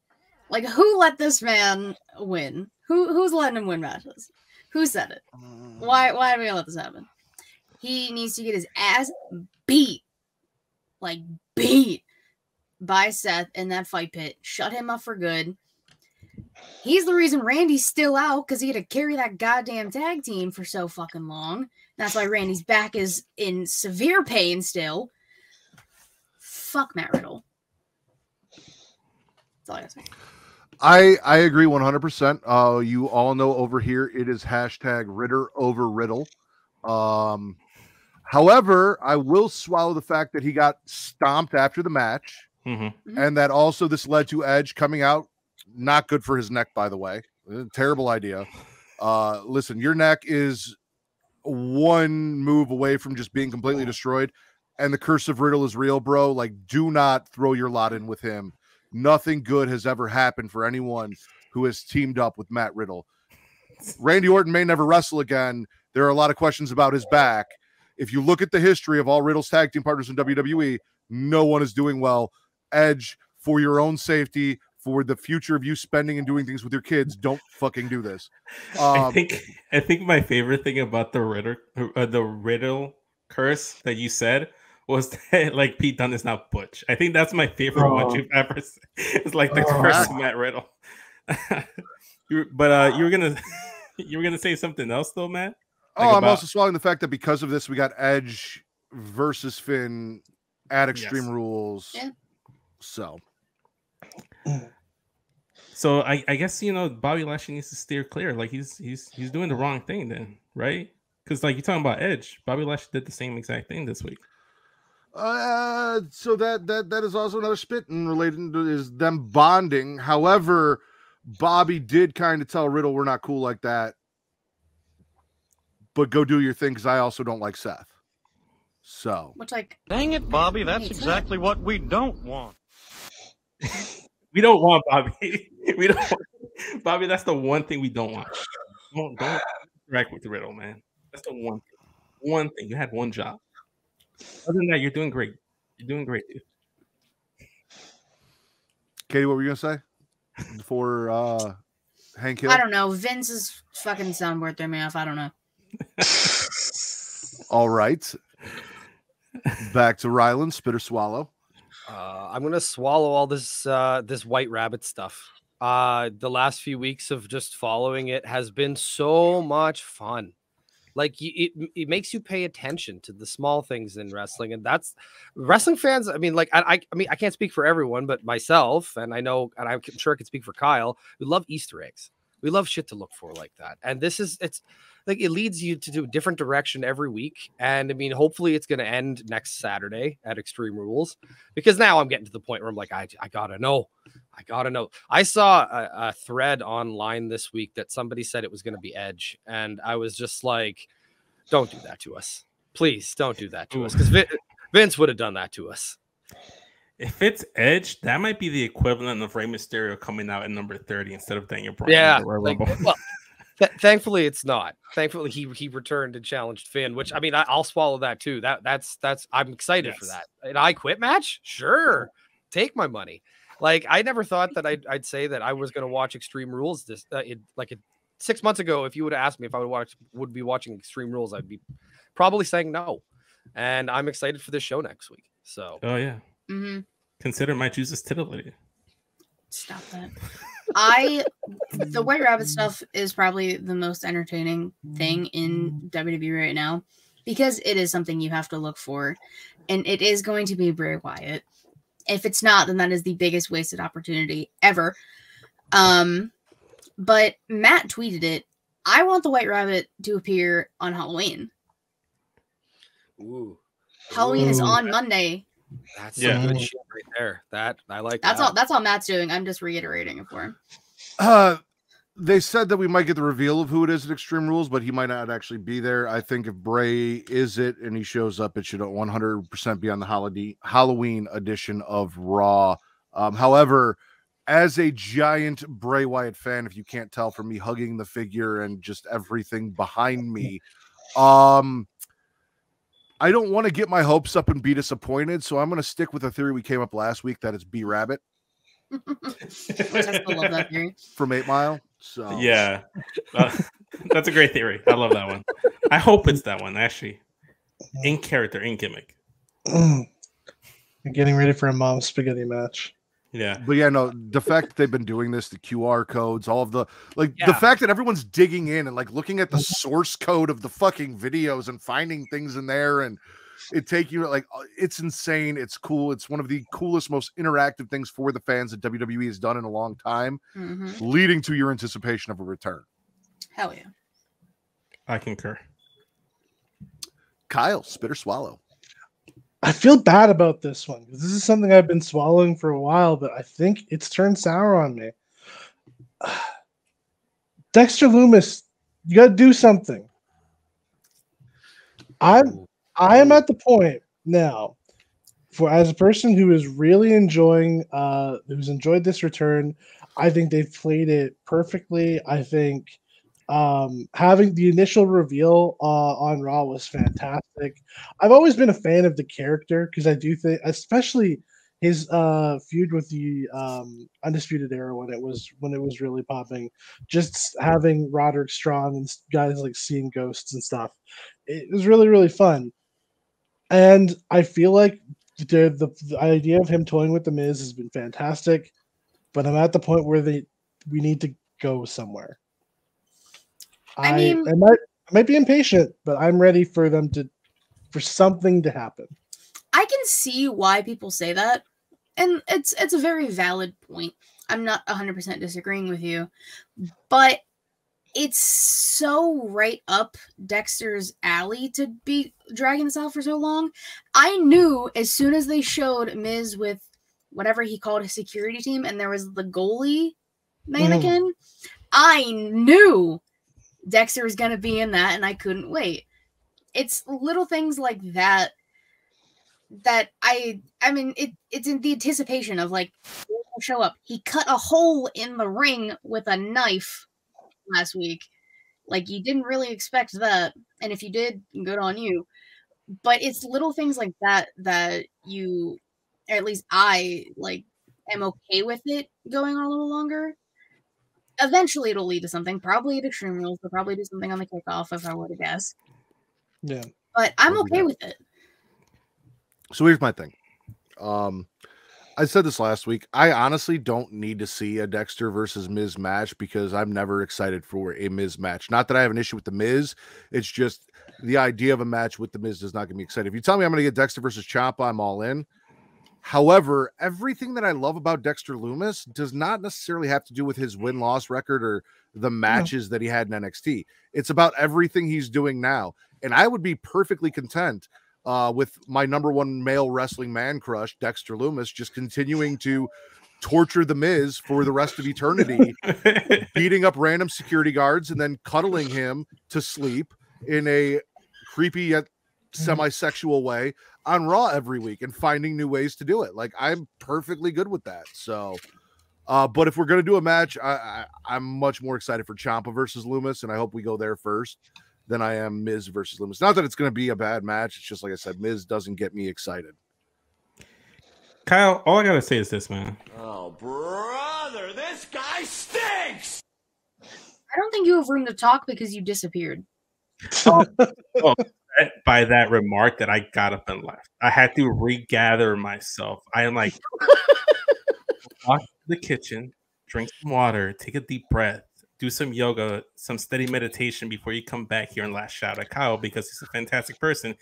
Like, who let this man win? Who's letting him win matches? Who said it? Why are we gonna let this happen? He needs to get his ass beat. Like, beat by Seth in that fight pit. Shut him up for good. He's the reason Randy's still out, because he had to carry that goddamn tag team for so fucking long. That's why Randy's back is in severe pain still. Fuck Matt Riddle. That's all I gotta say. I agree 100%. You all know over here it is hashtag Ritter over Riddle. However, I will swallow the fact that he got stomped after the match, and that also this led to Edge coming out. Not good for his neck, by the way. Terrible idea. Listen, your neck is one move away from just being completely destroyed, and the curse of Riddle is real, bro. Like, do not throw your lot in with him. Nothing good has ever happened for anyone who has teamed up with Matt Riddle. Randy Orton may never wrestle again. There are a lot of questions about his back. If you look at the history of all Riddle's tag team partners in WWE, no one is doing well. Edge, for your own safety, for the future of you spending and doing things with your kids, don't fucking do this. I think my favorite thing about the Riddle curse that you said was that, like, Pete Dunne is now Butch. I think that's my favorite one you've ever said. It's like the curse of Matt Riddle. You were gonna say something else though, Matt? Like I'm also swallowing the fact that because of this, we got Edge versus Finn at Extreme Rules. Yeah. So I guess Bobby Lashley needs to steer clear. Like he's doing the wrong thing then, right? Because like you're talking about Edge, Bobby Lashley did the same exact thing this week. So that is also another spit and related to is them bonding. However, Bobby did kind of tell Riddle, we're not cool like that, but go do your thing, because I also don't like Seth. So, which, like, dang it, Bobby, that's exactly what we don't want. We don't want Bobby. We don't want Bobby. That's the one thing we don't want. Don't interact with the Riddle, man. That's the one thing. One thing. You had one job. Other than that, you're doing great. You're doing great, dude. Katie, what were you gonna say before Hank Hill? I don't know. Vince's fucking soundboard threw me off. I don't know. All right. Back to Ryland, spit or swallow. I'm gonna swallow all this this White Rabbit stuff. The last few weeks of just following it has been so much fun. Like it makes you pay attention to the small things in wrestling, and that's wrestling fans. I mean, like I mean, I can't speak for everyone, but myself, and I know, and I'm sure I can speak for Kyle. We love Easter eggs. We love shit to look for like that, and it's like it leads you to do a different direction every week. And I mean, hopefully, it's going to end next Saturday at Extreme Rules, because now I'm getting to the point where I'm like, I gotta know. I gotta know. I saw a thread online this week that somebody said it was going to be Edge, and I was just like, "Don't do that to us, please. Don't do that to us," because Vince would have done that to us. If it's Edge, that might be the equivalent of Rey Mysterio coming out at number 30 instead of Daniel Bryan. Yeah, thankfully it's not. Thankfully he returned and challenged Finn, which I mean I'll swallow that too. That's I'm excited for that. An I Quit match, sure, take my money. Like I never thought that I'd say that I was going to watch Extreme Rules this 6 months ago. If you would have asked me if I would be watching Extreme Rules, I'd be probably saying no. And I'm excited for this show next week. So yeah. Mm-hmm. Consider my juices titillated. Stop that. The White Rabbit stuff is probably the most entertaining thing in WWE right now, because it is something you have to look for, and it is going to be Bray Wyatt. If it's not, then that is the biggest wasted opportunity ever. But Matt tweeted it. I want the White Rabbit to appear on Halloween. Ooh. Halloween is on Monday. That's some good shit right there. That I like. That's all Matt's doing. I'm just reiterating it for him. They said that we might get the reveal of who it is at Extreme Rules, but he might not actually be there. I think if Bray is it and he shows up, it should 100% be on the Halloween edition of Raw. However, as a giant Bray Wyatt fan, if you can't tell from me hugging the figure and just everything behind me, I don't want to get my hopes up and be disappointed, so I'm going to stick with a theory we came up last week that it's B Rabbit. I still love that theory. From 8 Mile. So yeah, that's a great theory. I love that one. I hope it's that one, actually. In character, in gimmick. I'm getting ready for a mom spaghetti match. Yeah. But yeah, no, the fact that they've been doing this, the QR codes, all of the the fact that everyone's digging in and like looking at the source code of the fucking videos and finding things in there, and it take you like, it's insane. It's cool. It's one of the coolest, most interactive things for the fans that WWE has done in a long time, leading to your anticipation of a return. Hell yeah. I concur. Kyle, spit or swallow? I feel bad about this one because this is something I've been swallowing for a while, but I think it's turned sour on me. Dexter Lumis, you got to do something. I am at the point now, for as a person who is really enjoying, who's enjoyed this return. I think they've played it perfectly. I think having the initial reveal on Raw was fantastic. I've always been a fan of the character because I do think, especially his feud with the Undisputed Era when it was really popping, just having Roderick Strong and guys like seeing ghosts and stuff, it was really, really fun. And I feel like the idea of him toying with the Miz has been fantastic, but I'm at the point where we need to go somewhere. I might be impatient, but I'm ready for something to happen. I can see why people say that, and it's a very valid point. I'm not 100% disagreeing with you, but it's so right up Dexter's alley to be dragging this out for so long. I knew as soon as they showed Miz with whatever he called his security team, and there was the goalie mannequin, I knew Dexter was going to be in that, and I couldn't wait. It's little things like that I mean, it's in the anticipation of, like, he'll show up. He cut a hole in the ring with a knife last week. Like, you didn't really expect that, and if you did, good on you. But it's little things like that you, or at least I, like, am okay with it going on a little longer. Eventually, it'll lead to something. Probably at Extreme Rules. They'll probably do something on the kickoff, if I were to guess. Yeah. But I'm okay with it. So here's my thing. I said this last week. I honestly don't need to see a Dexter versus Miz match because I'm never excited for a Miz match. Not that I have an issue with the Miz. It's just the idea of a match with the Miz does not get me excited. If you tell me I'm going to get Dexter versus Ciampa, I'm all in. However, everything that I love about Dexter Lumis does not necessarily have to do with his win-loss record or the matches that he had in NXT. It's about everything he's doing now. And I would be perfectly content with my number one male wrestling man crush, Dexter Lumis, just continuing to torture the Miz for the rest of eternity, beating up random security guards and then cuddling him to sleep in a creepy yet semi-sexual way on Raw every week and finding new ways to do it. Like, I'm perfectly good with that. So, but if we're going to do a match, I'm much more excited for Ciampa versus Lumis, and I hope we go there first than I am Miz versus Lumis. Not that it's going to be a bad match. It's just, like I said, Miz doesn't get me excited. Kyle, all I got to say is this, man. Oh, brother, this guy stinks! I don't think you have room to talk because you disappeared. By that remark that I got up and left. I had to regather myself. I am like, walk to the kitchen, drink some water, take a deep breath, do some yoga, some steady meditation before you come back here and lash out at Kyle because he's a fantastic person,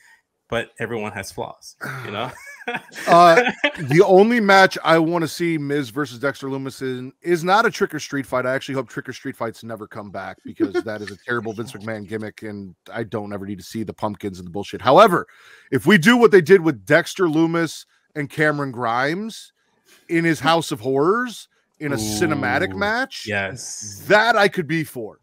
but everyone has flaws, you know? The only match I want to see Miz versus Dexter Lumis in is not a Trick or Street fight. I actually hope Trick or Street fights never come back because that is a terrible Vince McMahon gimmick, and I don't ever need to see the pumpkins and the bullshit. However, if we do what they did with Dexter Lumis and Cameron Grimes in his House of Horrors in a cinematic match, yes, that I could be for.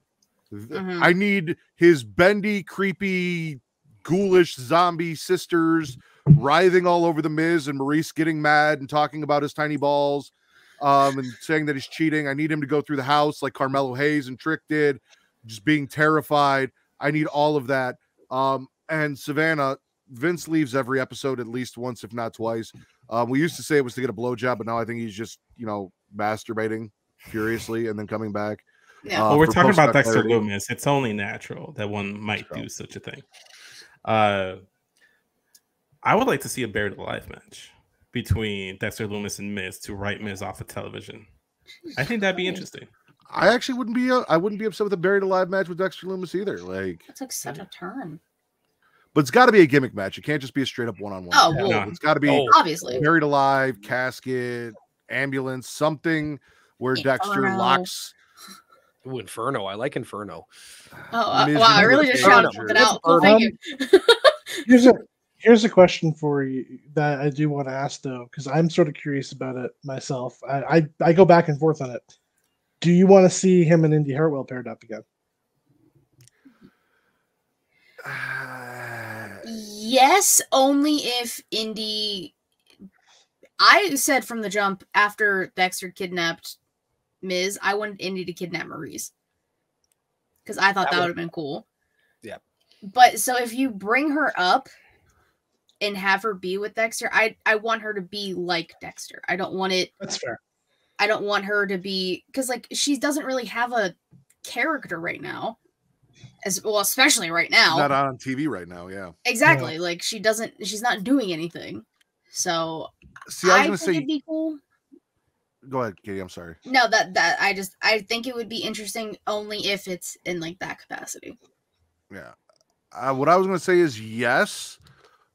I need his bendy, creepy, ghoulish zombie sisters writhing all over the Miz and Maurice getting mad and talking about his tiny balls and saying that he's cheating. I need him to go through the house like Carmelo Hayes and Trick did, just being terrified. I need all of that. And Savannah, Vince leaves every episode at least once, if not twice. We used to say it was to get a blowjob, but now I think he's just, masturbating furiously and then coming back. Yeah. Well, we're talking about Dexter Lumis. It's only natural that one might do such a thing. I would like to see a buried alive match between Dexter Lumis and Miz to write Miz off of television. I think that'd be interesting. I actually wouldn't be upset with a buried alive match with Dexter Lumis either. Like, that took such a turn. But it's got to be a gimmick match. It can't just be a straight up one-on-one. Oh, well, it's got to be obviously buried alive, casket, ambulance, something where Dexter locks. Ooh, Inferno. I like Inferno. Oh, wow! I really just shouted something out. Well, thank you. Here's a question for you that I do want to ask though, because I'm sort of curious about it myself. I go back and forth on it. Do you want to see him and Indy Hartwell paired up again? Yes, only if Indy. I said from the jump after Dexter kidnapped Miz, I wanted Indy to kidnap Maurice because I thought that would have been cool. Yeah, but so if you bring her up and have her be with Dexter, I want her to be like Dexter. I don't want it. That's fair. I don't want her to be because like she doesn't really have a character right now. As well, especially right now. Not on TV right now, yeah. Exactly. Yeah. Like she's not doing anything. So see, I was gonna say it'd be cool. Go ahead, Katie. I'm sorry. No, I think it would be interesting only if it's in like that capacity. Yeah. What I was gonna say is yes,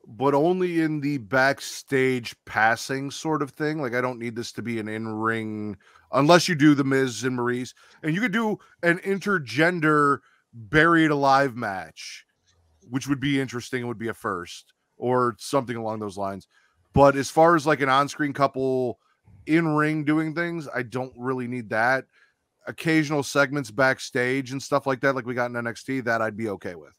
but only in the backstage passing sort of thing. Like I don't need this to be an in-ring unless you do the Miz and Maurice. And you could do an intergender buried alive match, which would be interesting. It would be a first or something along those lines. But as far as like an on-screen couple in ring doing things, I don't really need that. Occasional segments backstage and stuff like that, like we got in NXT, that I'd be okay with.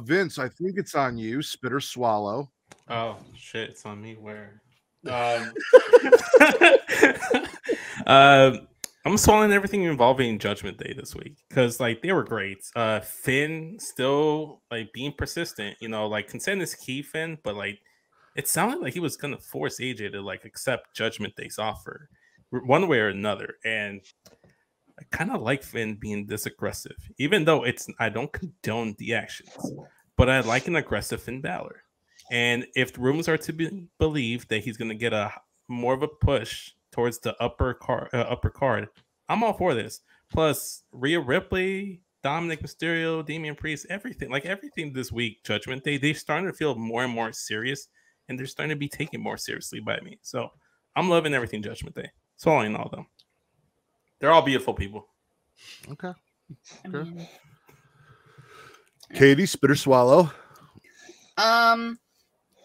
Vince, I think it's on you. Spit or swallow. Oh shit, it's on me. Where? I'm swallowing everything involving Judgment Day this week because like they were great. Finn still like being persistent, like consent is key, Finn, but like it sounded like he was gonna force AJ to like accept Judgment Day's offer one way or another. And I kind of like Finn being this aggressive, even though I don't condone the actions, but I like an aggressive Finn Balor. And if rumors are to be believed that he's gonna get a more of a push towards the upper card, I'm all for this. Plus, Rhea Ripley, Dominic Mysterio, Damian Priest, everything this week, Judgment Day, they're starting to feel more and more serious, and they're starting to be taken more seriously by me. So I'm loving everything Judgment Day. Swallowing all of them. They're all beautiful people. Okay. Katie, spit or swallow?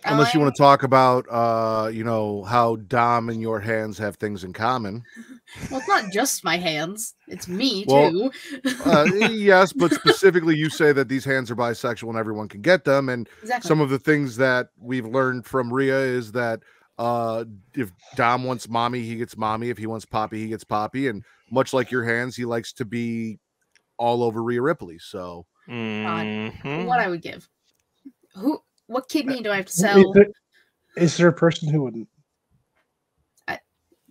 Unless you want to talk about, how Dom and your hands have things in common. Well, it's not just my hands. It's me, too. Yes, but specifically you say that these hands are bisexual and everyone can get them. And some of the things that we've learned from Rhea is that if Dom wants mommy, he gets mommy. If he wants poppy, he gets poppy. And much like your hands, he likes to be all over Rhea Ripley. So what I would give. What kidney do I have to sell? Is there a person who wouldn't?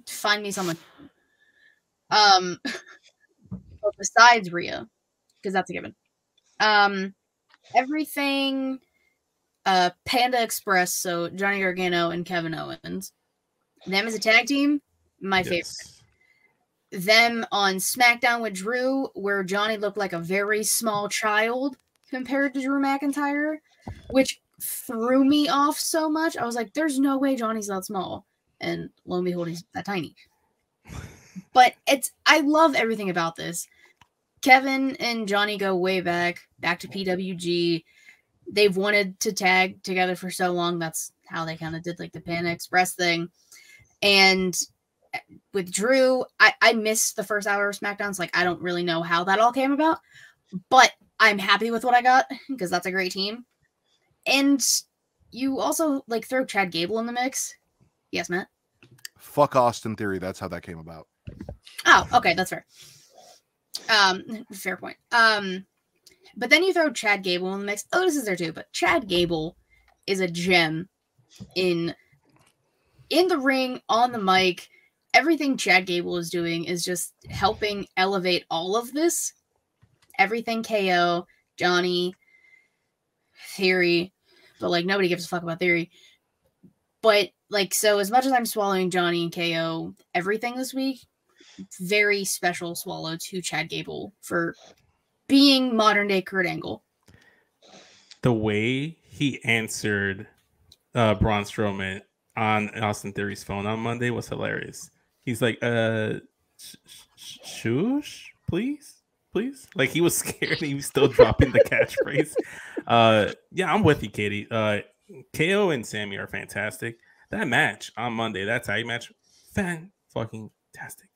Find me someone. Besides Rhea, because that's a given. Everything. Panda Express. So Johnny Gargano and Kevin Owens. Them as a tag team, my favorite. Them on SmackDown with Drew, where Johnny looked like a very small child compared to Drew McIntyre, which threw me off so much. I was like, there's no way Johnny's that small. And lo and behold, he's that tiny. But I love everything about this. Kevin and Johnny go way back to PWG. They've wanted to tag together for so long. That's how they kind of did like the Panda Express thing. And with Drew, I missed the first hour of SmackDown. So like, I don't really know how that all came about, but I'm happy with what I got because that's a great team. And you also like throw Chad Gable in the mix. Yes, Matt? Fuck Austin Theory. That's how that came about. Oh, okay. That's fair. Fair point. But then you throw Chad Gable in the mix. Otis is there too, but Chad Gable is a gem in the ring, on the mic. Everything Chad Gable is doing is just helping elevate all of this. Everything KO, Johnny, Theory, but like nobody gives a fuck about Theory. But like, so as much as I'm swallowing Johnny and KO, everything this week, very special swallow to Chad Gable for being modern day Kurt Angle. The way he answered Braun Strowman on Austin Theory's phone on Monday was hilarious. He's like, shush, please. Like, he was scared. He was still dropping the catchphrase. Yeah, I'm with you, Katie. KO and Sammy are fantastic. That match on Monday, that tag match, fan-fucking-tastic.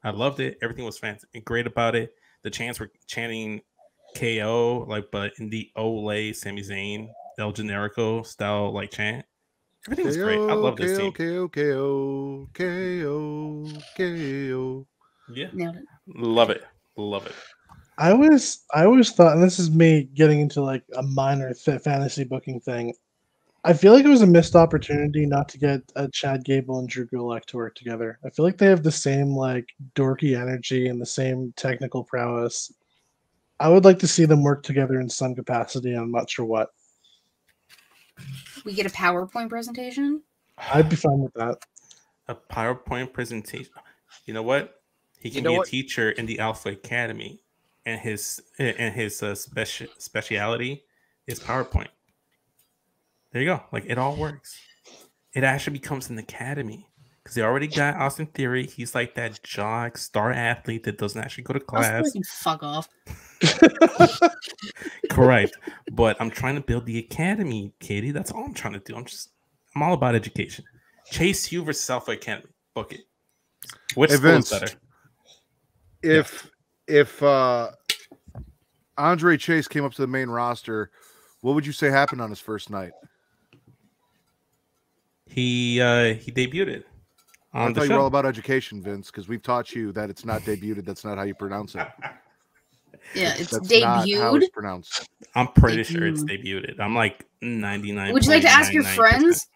I loved it. Everything was great about it. The chants were chanting KO, like, but in the Ole, Sami Zayn, El Generico style, like, chant. Everything was great. I love this team. KO. Yeah. Love it. I always thought, and this is me getting into like a minor fantasy booking thing. I feel like it was a missed opportunity not to get Chad Gable and Drew Gulak to work together. I feel like they have the same like dorky energy and the same technical prowess. I would like to see them work together in some capacity. I'm not sure what. We get a PowerPoint presentation? I'd be fine with that. A PowerPoint presentation. You know what? He can be a teacher in the Alpha Academy, and his speciality is PowerPoint. There you go. Like, it all works. It actually becomes an academy because they already got Austin Theory. He's like that jock star athlete that doesn't actually go to class. Fuck off. Correct. But I'm trying to build the academy, Katie. That's all I'm trying to do. I'm all about education. Chase U versus Alpha Academy. Book it. Which school is better? If Andre Chase came up to the main roster, what would you say happened on his first night? He debuted. I thought you were all about education, Vince, because we've taught you that it's not debuted. That's not how you pronounce it. Yeah, it's That's debuted. not how it's pronounced. I'm pretty sure it's debuted. I'm like 99. Would you like to ask your friends?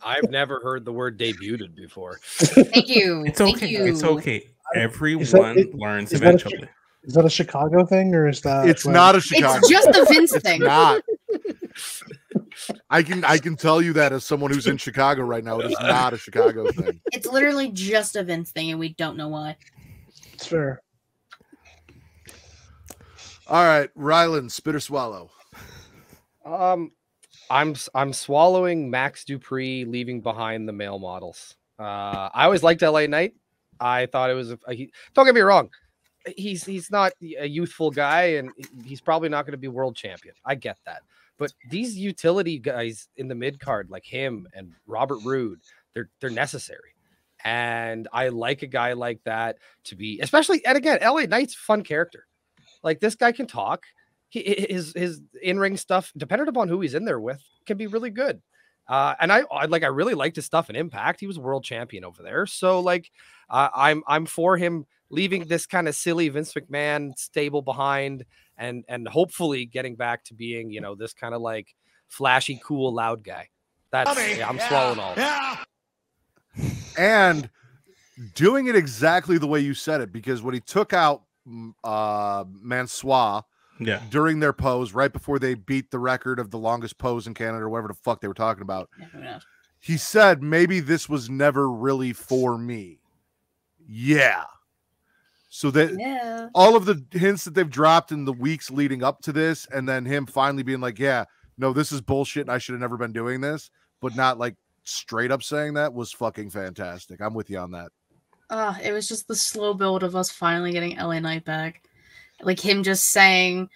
I've never heard the word debuted before. Thank you. It's okay. It's okay. Everyone learns eventually. Is that a Chicago thing, or is that? It's not a Chicago. It's just a Vince thing. It's not. I can tell you that as someone who's in Chicago right now, it is not a Chicago thing. It's literally just a Vince thing, and we don't know why. It's fair. All right, Rylan, spit or swallow. I'm swallowing Max Dupree leaving behind the male models. I always liked LA Knight. I thought it was don't get me wrong. He's not a youthful guy, and he's probably not going to be world champion. I get that. But these utility guys in the mid card, like him and Robert Roode, they're necessary. And I like a guy like that to be, especially, and again, LA Knight's a fun character. Like, this guy can talk. His in-ring stuff, depending upon who he's in there with, can be really good. And I really liked his stuff in Impact. He was world champion over there. So like, I'm for him leaving this kind of silly Vince McMahon stable behind and hopefully getting back to being, this kind of like flashy, cool, loud guy. I'm swallowing all that. And doing it exactly the way you said it, because when he took out Mansois during their pose, right before they beat the record of the longest pose in Canada or whatever the fuck they were talking about, he said, maybe this was never really for me. Yeah. So that all of the hints that they've dropped in the weeks leading up to this, and then him finally being like, yeah, no, this is bullshit and I should have never been doing this, but not like straight up saying that, was fucking fantastic. I'm with you on that. It was just the slow build of us finally getting LA Knight back. Like him just saying,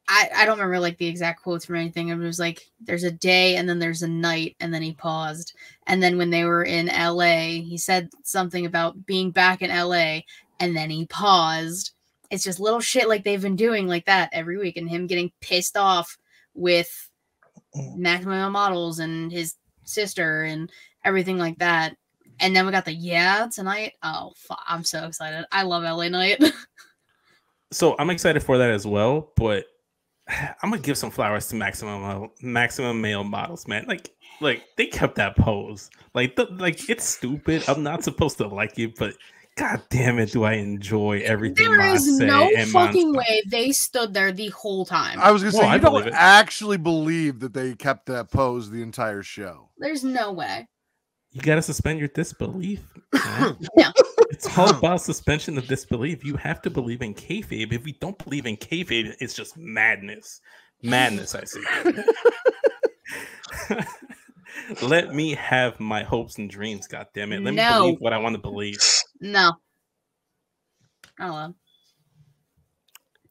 I don't remember like the exact quotes from anything. It was like, there's a day and then there's a night, and then he paused. And then when they were in LA, he said something about being back in LA, and then he paused. It's just little shit like they've been doing like that every week, and him getting pissed off with Maximum Models and his sister and everything like that. And then we got the tonight. Oh, I'm so excited. I love LA Knight. So I'm excited for that as well, but I'm gonna give some flowers to maximum male models, man. Like they kept that pose. Like it's stupid. I'm not supposed to like it, but god damn it, do I enjoy everything. There is no fucking way they stood there the whole time. I was gonna say, you don't actually believe that they kept that pose the entire show. There's no way. You gotta suspend your disbelief. No. It's all about suspension of disbelief. You have to believe in kayfabe. If we don't believe in kayfabe, it's just madness. Madness, I see. Let me have my hopes and dreams, goddammit. Let me believe what I want to believe. No. Oh,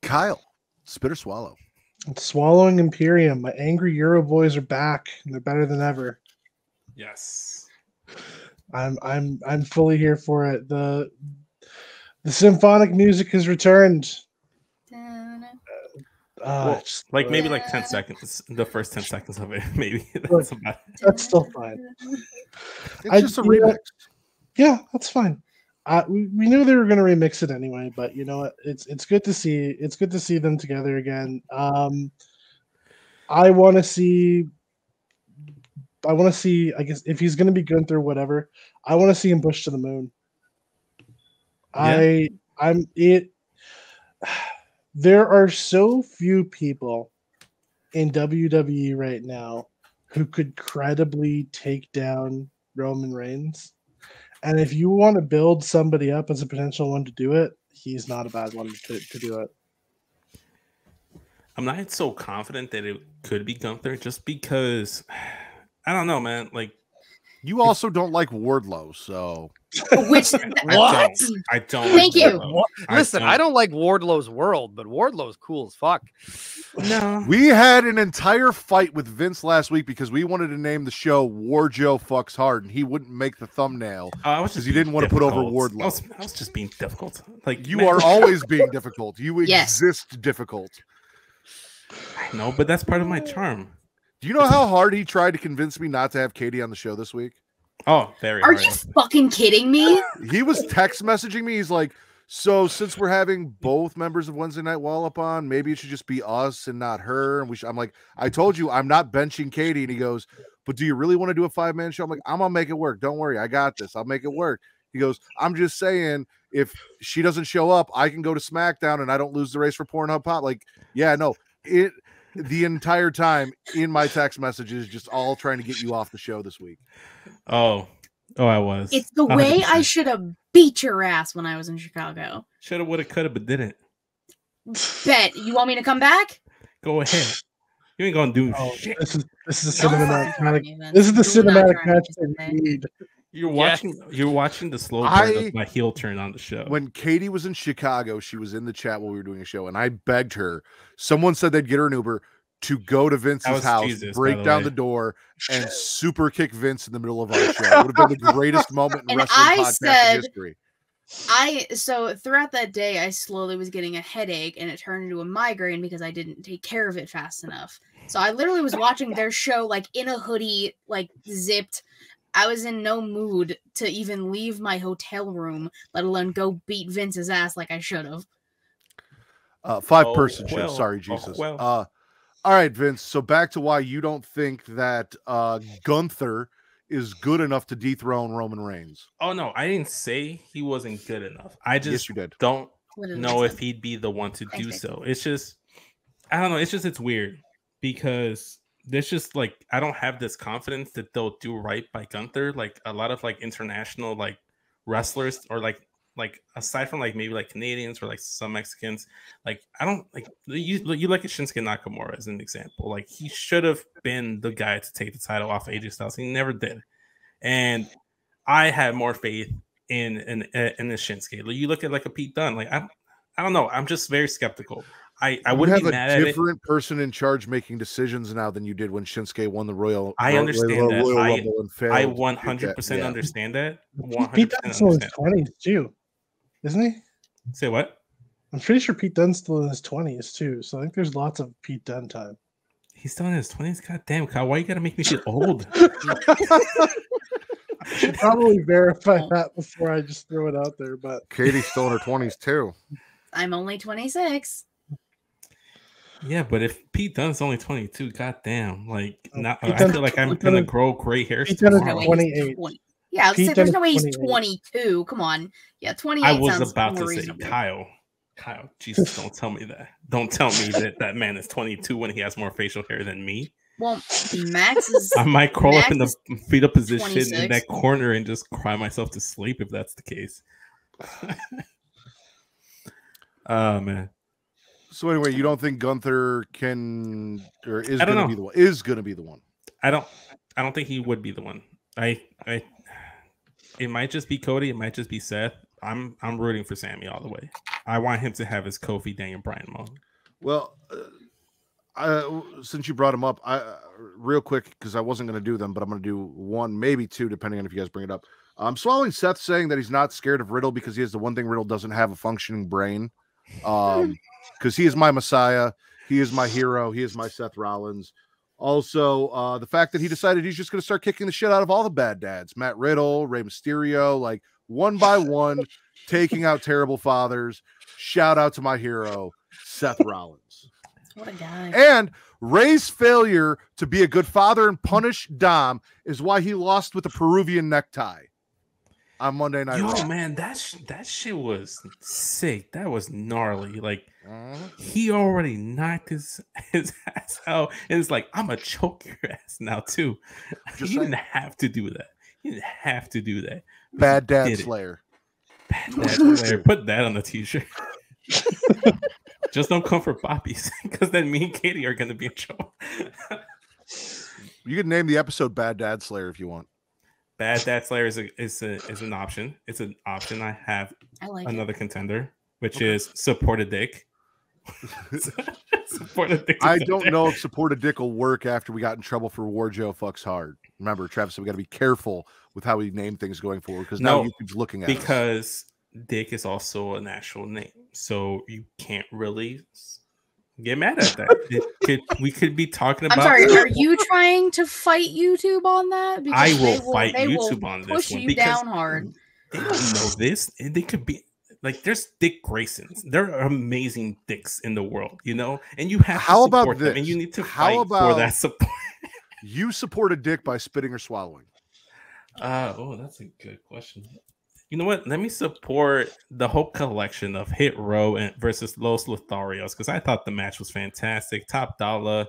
Kyle, spit or swallow? It's swallowing Imperium. My angry Euro boys are back, and they're better than ever. Yes. I'm fully here for it. The symphonic music has returned. Well, like maybe like 10 seconds. The first 10 seconds of it, maybe. That's still fine. It's just a remix. Yeah, that's fine. We knew they were going to remix it anyway, but you know what? It's good to see. It's good to see them together again. I want to see. I guess if he's going to be Gunther, whatever, I want to see him push to the moon. Yeah. There are so few people in WWE right now who could credibly take down Roman Reigns. And if you want to build somebody up as a potential one to do it, he's not a bad one to do it. I'm not so confident that it could be Gunther just because I don't know, man. Like, you also don't like Wardlow, so which what? I don't. Thank you. Listen, I don't like Wardlow's world, but Wardlow's cool as fuck. No, we had an entire fight with Vince last week because we wanted to name the show War Joe Fucks Hard, and he wouldn't make the thumbnail because he didn't want to put over Wardlow. I was just being difficult. Like you are always being difficult. You exist difficult. I know, but that's part of my charm. Do you know how hard he tried to convince me not to have Katie on the show this week? Oh, very hard. Are you fucking kidding me? He was text messaging me. He's like, so since we're having both members of Wednesday Night Wallop on, maybe it should just be us and not her. And I'm like, I told you I'm not benching Katie. And he goes, but do you really want to do a 5-man show? I'm like, I'm going to make it work. Don't worry. I got this. I'll make it work. He goes, I'm just saying, if she doesn't show up, I can go to SmackDown and I don't lose the race for Pornhub Pop. Like, yeah, no, the entire time in my text messages, just all trying to get you off the show this week. Oh, I was. It's the way 100%. I should have beat your ass when I was in Chicago. Shoulda, woulda, coulda, but didn't. Bet. You want me to come back? Go ahead. You ain't gonna do shit. This is a cinematic. This is the cinematic match that we need. You're watching the slow burn of my heel turn on the show. When Katie was in Chicago, she was in the chat while we were doing a show, and I begged her. Someone said they'd get her an Uber to go to Vince's house, break down the door, and super kick Vince in the middle of our show. It would have been the greatest moment in wrestling podcast history. So throughout that day, I slowly was getting a headache, and it turned into a migraine because I didn't take care of it fast enough. So I literally was watching their show like in a hoodie, like zipped. I was in no mood to even leave my hotel room, let alone go beat Vince's ass like I should have. 5-person show. Sorry, Jesus. All right, Vince. So back to why you don't think that Gunther is good enough to dethrone Roman Reigns. Oh, no. I didn't say he wasn't good enough. I just don't know if he'd be the one to do so. It's just, I don't know. It's weird because there's just like, I don't have this confidence that they'll do right by Gunther. Like a lot of like international like wrestlers or like aside from like maybe like Canadians or like some Mexicans, like I don't like you look at Shinsuke Nakamura as an example. Like he should have been the guy to take the title off AJ Styles. He never did. And I had more faith in this Shinsuke. You look at like a Pete Dunne, like I don't know. I'm just very skeptical. I wouldn't be mad at it. You have a different person in charge making decisions now than you did when Shinsuke won the Royal. I understand that. Royal Rumble and failed. I 100% understand that. 100% Pete Dunne's still in his 20s too, isn't he? Say what? I'm pretty sure Pete Dunne's still in his 20s too. So I think there's lots of Pete Dunne time. He's still in his 20s. God damn, Kyle, why you gotta make me feel old? should probably verify that before I just throw it out there. But Katie's still in her 20s too. I'm only 26. Yeah, but if Pete Dunne's only 22, goddamn, like not, Pete I Dunne- feel like I'm Pete gonna Dunne- grow gray hairs Pete Dunne is tomorrow. 28. Yeah, I was Pete saying, there's Dunne no way is he's 22. Come on. Yeah, 28 I was sounds about more to say reasonable. Kyle, Jesus, don't tell me that. Don't tell me that man is 22 when he has more facial hair than me. Well, Max is. I might crawl up in the fetal position 26. in that corner and just cry myself to sleep if that's the case. Oh man. So anyway, you don't think Gunther can or is I don't going to know. be the one? Is going to be the one? I don't think he would be the one. It might just be Cody. It might just be Seth. I'm rooting for Sammy all the way. I want him to have his Kofi, Daniel Bryan moment. Well, since you brought him up, real quick because I wasn't going to do them, but I'm going to do one, maybe two, depending on if you guys bring it up. I'm swallowing Seth saying that he's not scared of Riddle because he has the one thing Riddle doesn't have: a functioning brain. Because he is my Messiah, he is my hero, he is my Seth Rollins. Also, the fact that he decided he's just going to start kicking the shit out of all the bad dads, Matt Riddle, Rey Mysterio, like one by one, taking out terrible fathers. Shout out to my hero, Seth Rollins. What a guy. And Rey's failure to be a good father and punish Dom is why he lost with a Peruvian necktie on Monday Night Raw. Yo, man, that shit was sick. That was gnarly. Like, he already knocked his ass out, and it's like, I'm gonna choke your ass now too. You didn't have to do that. You didn't have to do that. Bad Dad Slayer. Bad Dad Slayer. Put that on the t-shirt. Just don't come for Bobby's, because then me and Katie are gonna be in trouble. You can name the episode Bad Dad Slayer if you want. Bad Dad Slayer is an option. It's an option. I have another contender, which is Support a Dick. Support a Dick. I don't know if Support a Dick will work after we got in trouble for War Joe Fucks Hard. Remember, Travis said we got to be careful with how we name things going forward because now YouTube's looking at because Dick is also an actual name, so you can't really get mad at that. We could be talking about. I'm sorry. Are you trying to fight YouTube on that? Because I will fight YouTube on this push one you because down hard. They don't know this, and they could be like, there's Dick Graysons. There are amazing dicks in the world, you know, and you have to support them, and you need to fight for that support. You support a dick by spitting or swallowing. That's a good question. You know what? Let me support the whole collection of Hit Row and versus Los Lotharios because I thought the match was fantastic. Top Dollar,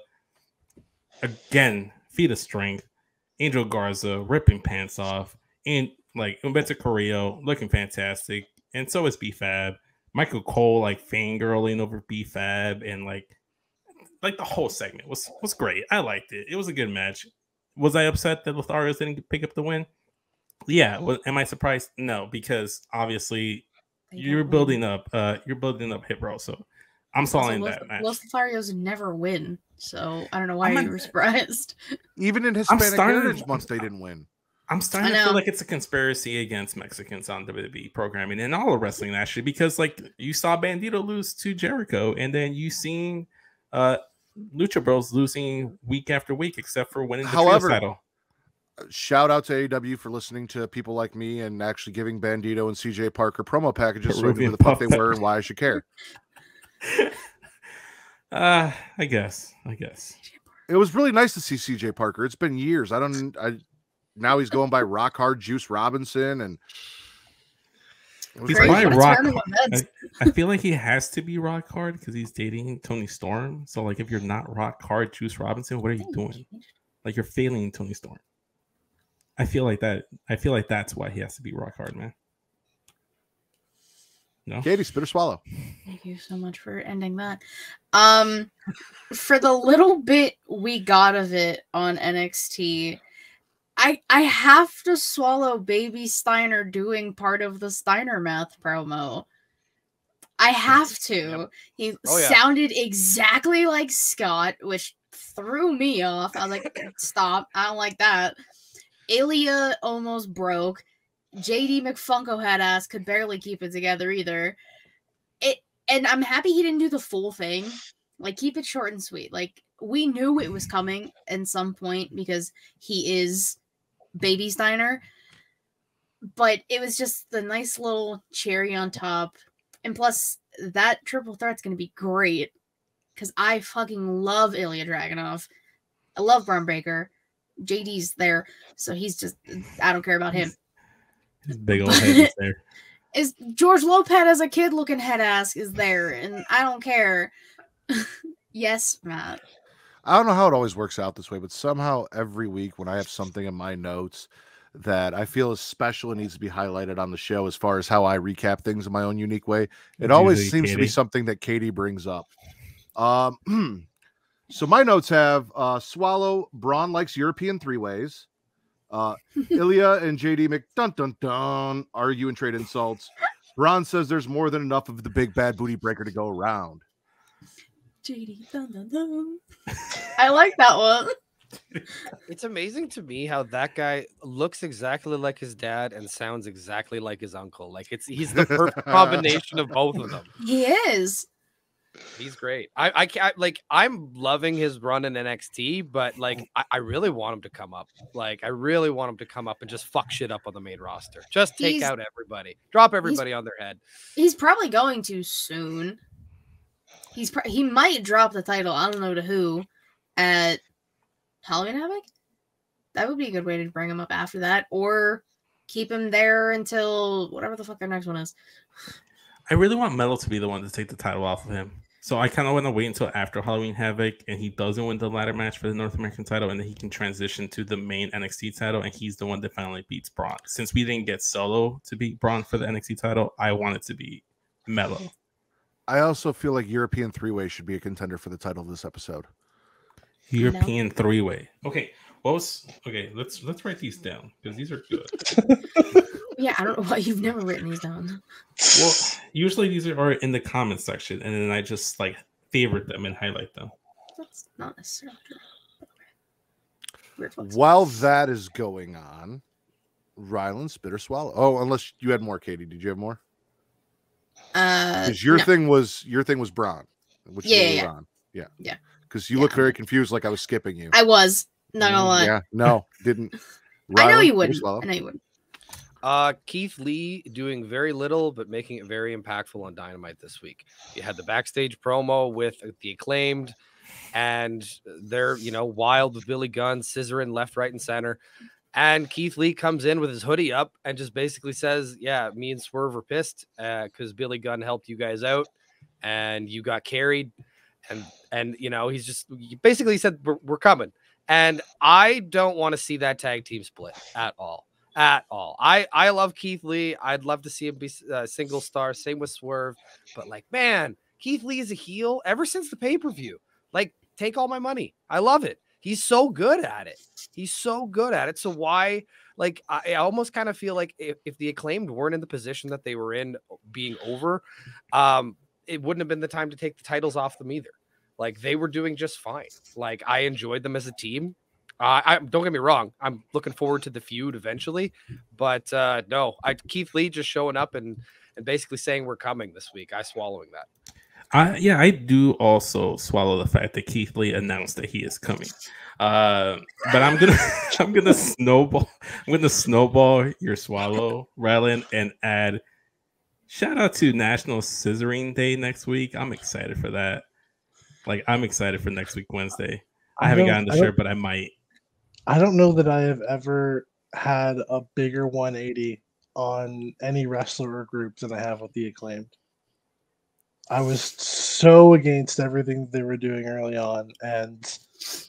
again, feat of strength. Angel Garza ripping pants off, and like Humberto Carrillo looking fantastic, and so is B-Fab. Michael Cole like fangirling over B-Fab, and like the whole segment was great. I liked it. It was a good match. Was I upset that Lotharios didn't pick up the win? Yeah. Am I surprised? No, because obviously you're building up Hit Row, so I'm swallowing that match. Los Lotharios never win, so I don't know why you were surprised. Even in Hispanic Heritage Month, they didn't win. I'm starting to feel like it's a conspiracy against Mexicans on WWE programming and all of wrestling, actually, because like you saw Bandito lose to Jericho, and then you seen Lucha Bros losing week after week, except for winning the trios title. Shout out to AEW for listening to people like me and actually giving Bandito and CJ Parker promo packages so I knew who the fuck they were and why I should care. I guess. It was really nice to see CJ Parker. It's been years. Now he's going by Rock Hard Juice Robinson, and he's probably rock. I feel like he has to be rock hard because he's dating Tony Storm. So like, if you're not rock hard Juice Robinson, what are you doing? Like, you're failing Tony Storm. I feel like that's why he has to be rock hard, man. No, Katie, spit or swallow. Thank you so much for ending that. For the little bit we got of it on NXT, I have to swallow Baby Steiner doing part of the Steiner Math promo. I have to. He sounded exactly like Scott, which threw me off. I was like, stop. I don't like that. Ilya almost broke. JD McFunko head ass could barely keep it together either. And I'm happy he didn't do the full thing. Like, keep it short and sweet. Like, we knew it was coming at some point because he is Baby Steiner. But it was just the nice little cherry on top. And plus, that triple threat's going to be great. Because I fucking love Ilya Dragunov. I love Braun Breaker. JD's there. So he's just, I don't care about him. His big old head is there. Is George Lopez as a kid looking head ass is there. And I don't care. Yes, Matt. I don't know how it always works out this way, but somehow every week when I have something in my notes that I feel is special and needs to be highlighted on the show as far as how I recap things in my own unique way, it always seems to be something that Katie brings up. So my notes have Swallow, Braun likes European three-ways. Ilya and JD dun argue and trade insults. Braun says there's more than enough of the big bad booty breaker to go around. JD dun. I like that one. It's amazing to me how that guy looks exactly like his dad and sounds exactly like his uncle. Like he's the perfect combination of both of them. He is. He's great. I'm loving his run in NXT, but like I really want him to come up. Like I really want him to come up and just fuck shit up on the main roster. Just take out everybody, drop everybody on their head. He's probably going to soon. He might drop the title. I don't know to who at Halloween Havoc. That would be a good way to bring him up after that, or keep him there until whatever the fuck their next one is. I really want Metal to be the one to take the title off of him. So I kind of want to wait until after Halloween Havoc and he doesn't win the ladder match for the North American title, and then he can transition to the main NXT title, and he's the one that finally beats Braun. Since we didn't get Solo to beat Braun for the NXT title, I want it to be Metal. I also feel like European three-way should be a contender for the title of this episode. European three-way. Okay. Let's write these down because these are good. Yeah, I don't know why you've never written these down. Well, usually these are in the comment section, and then I just like favorite them and highlight them. That's not necessarily true. While that is going on, Ryland, spit or swallow. Oh, unless you had more, Katie. Did you have more? Because your thing was Braun, which is Braun. Yeah. Because you look very confused, like I was skipping you. I was. Not gonna lie. Yeah, no, didn't. Ryland, I know you wouldn't. I know you wouldn't. Keith Lee doing very little, but making it very impactful on Dynamite this week. You had the backstage promo with the Acclaimed, and they're wild with Billy Gunn, scissoring left, right, and center. And Keith Lee comes in with his hoodie up and just basically says, "Yeah, me and Swerve are pissed because Billy Gunn helped you guys out, and you got carried." And he basically said, "We're coming." And I don't want to see that tag team split at all. At all. I love Keith Lee. I'd love to see him be a single star. Same with Swerve. But man, Keith Lee is a heel ever since the pay-per-view. Take all my money. I love it. He's so good at it. So why? I almost kind of feel like if the Acclaimed weren't in the position that they were in, being over, it wouldn't have been the time to take the titles off them either. They were doing just fine. I enjoyed them as a team. Don't get me wrong. I'm looking forward to the feud eventually, but no, Keith Lee just showing up and basically saying we're coming this week. I swallowing that. I do also swallow the fact that Keith Lee announced that he is coming. But I'm gonna snowball your swallow, Rylan, and add shout out to National Scissoring Day next week. I'm excited for that. I'm excited for next week, Wednesday. I haven't gotten the shirt, but I might. I don't know that I have ever had a bigger 180 on any wrestler or group than I have with the Acclaimed. I was so against everything they were doing early on. And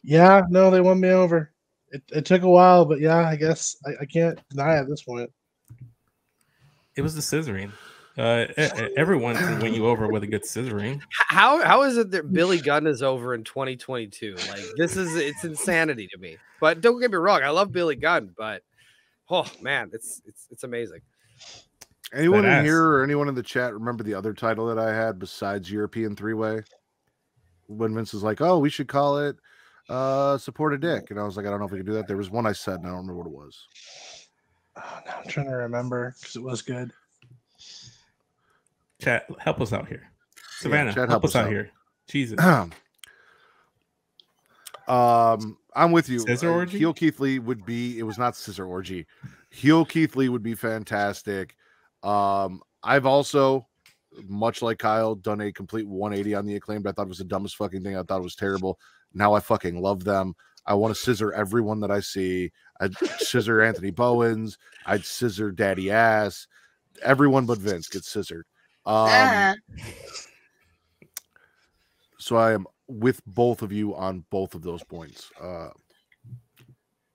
they won me over. It took a while, but I guess I can't deny at this point. It was the scissoring. Everyone can win you over with a good scissoring. How is it that Billy Gunn is over in 2022? It's insanity to me. But don't get me wrong, I love Billy Gunn, but oh man, it's amazing. Anyone in here or anyone in the chat remember the other title that I had besides European three-way? When Vince was like, "Oh, we should call it Support a Dick," and I was like, "I don't know if we can do that." There was one I said, and I don't remember what it was. Oh, now I'm trying to remember because it was good. Chat, help us out here. Savannah, chat, help us out here. Jesus. I'm with you. Scissor orgy? Heel Keith Lee would be. It was not scissor orgy. Heel Keith Lee would be fantastic. I've also, much like Kyle, done a complete 180 on the Acclaimed. I thought it was the dumbest fucking thing. I thought it was terrible. Now I fucking love them. I want to scissor everyone that I see. I'd scissor Anthony Bowens. I'd scissor Daddy Ass. Everyone but Vince gets scissored. So I am with both of you on both of those points.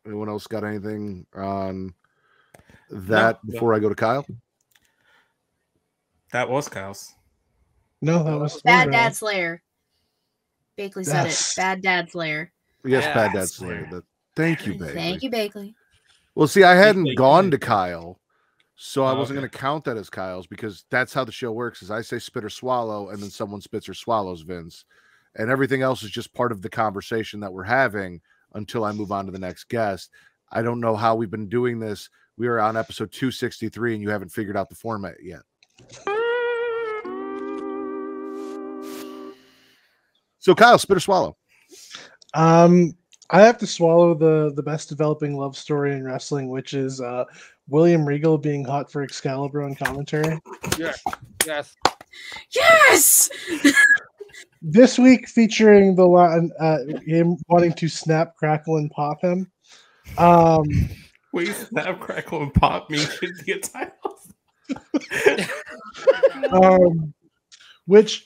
Anyone else got anything on that before I go to Kyle? That was Kyle's. No, that was Bad Dad Slayer. Bakley said it. Bad Dad Slayer. Yes, Bad Dad Slayer. Thank you, Bakley. Thank you, Bakley. Well, see, I hadn't gone to Kyle, so I wasn't going to count that as Kyle's, because that's how the show works. Is I say spit or swallow, and then someone spits or swallows Vince, and everything else is just part of the conversation that we're having until I move on to the next guest. I don't know how we've been doing this. We are on episode 263, and you haven't figured out the format yet. So, Kyle, spit or swallow? I have to swallow the best developing love story in wrestling, which is William Regal being hot for Excalibur on commentary. Yes. This week featuring the line him wanting to snap, crackle, and pop him. Wait, snap, crackle, and pop me should get titles. Which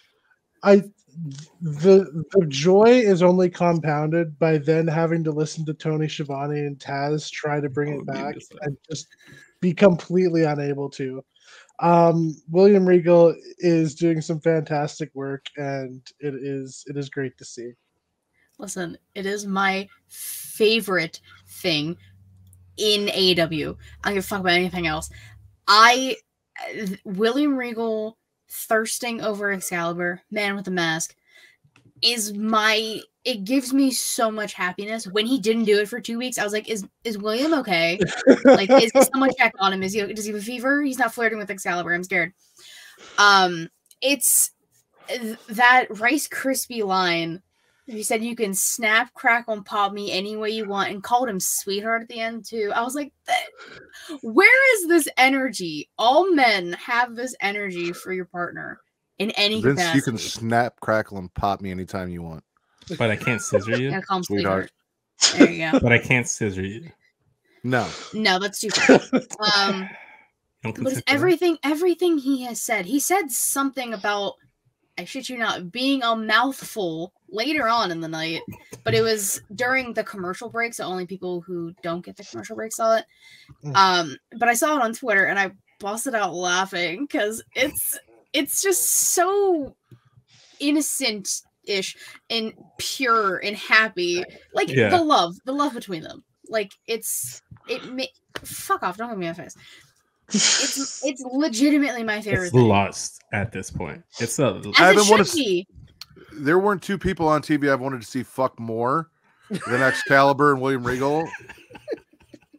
the joy is only compounded by then having to listen to Tony Schiavone and Taz try to bring it back and just be completely unable to. William Regal is doing some fantastic work, and it is great to see. Listen, it is my favorite thing in AEW. I don't give a fuck about anything else. William Regal thirsting over Excalibur, Man with the Mask, it gives me so much happiness. When he didn't do it for 2 weeks, I was like, is William okay? Like, is someone check on him? Does he have a fever? He's not flirting with Excalibur. I'm scared. It's that Rice Krispie line. He said you can snap, crackle, and pop me any way you want, and called him sweetheart at the end too. I was like, where is this energy? All men have this energy for your partner in any Vince, capacity. you can snap, crackle, and pop me anytime you want. But I can't scissor you. Yeah, call him Sweetheart. There you go. But I can't scissor you. No, that's too far. Don't But it's everything he has said. He said something about, I shit you not, being a mouthful later on in the night, but it was during the commercial break, so only people who don't get the commercial break saw it. But I saw it on Twitter and I busted out laughing because it's just so innocent-ish and pure and happy. Like the love between them. Like fuck off, don't give me a face. It's legitimately my favorite. It's thing. lust at this point. It's As it should be. There weren't two people on TV I've wanted to see fuck more than Excalibur and William Regal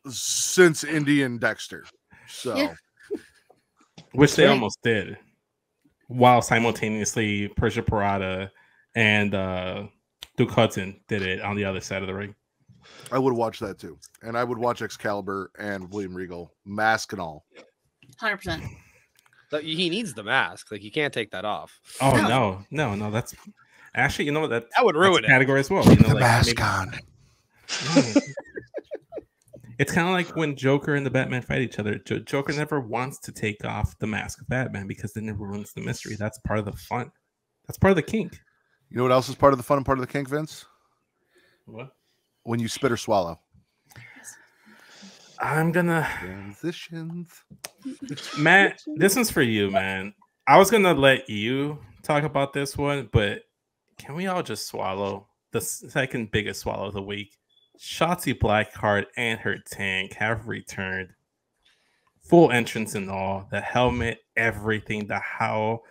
since Indy and Dexter. So, which they almost did, while simultaneously Persia Parada and Duke Hudson did it on the other side of the ring. I would watch that too, and I would watch Excalibur and William Regal, mask and all. 100%. He needs the mask. Like, you can't take that off. Oh no. That's actually, you know what, that would ruin it. Category as well. You know, the mask on. It's kind of like when Joker and the Batman fight each other. Joker never wants to take off the mask of Batman because then it ruins the mystery. That's part of the fun. That's part of the kink. You know what else is part of the fun and part of the kink, Vince? What? When you spit or swallow. I'm gonna transitions. Matt, this one's for you, man. I was gonna let you talk about this one, but can we all just swallow the second biggest swallow of the week? Shotzi Blackheart and her tank have returned. Full entrance and all, the helmet, everything, the howl.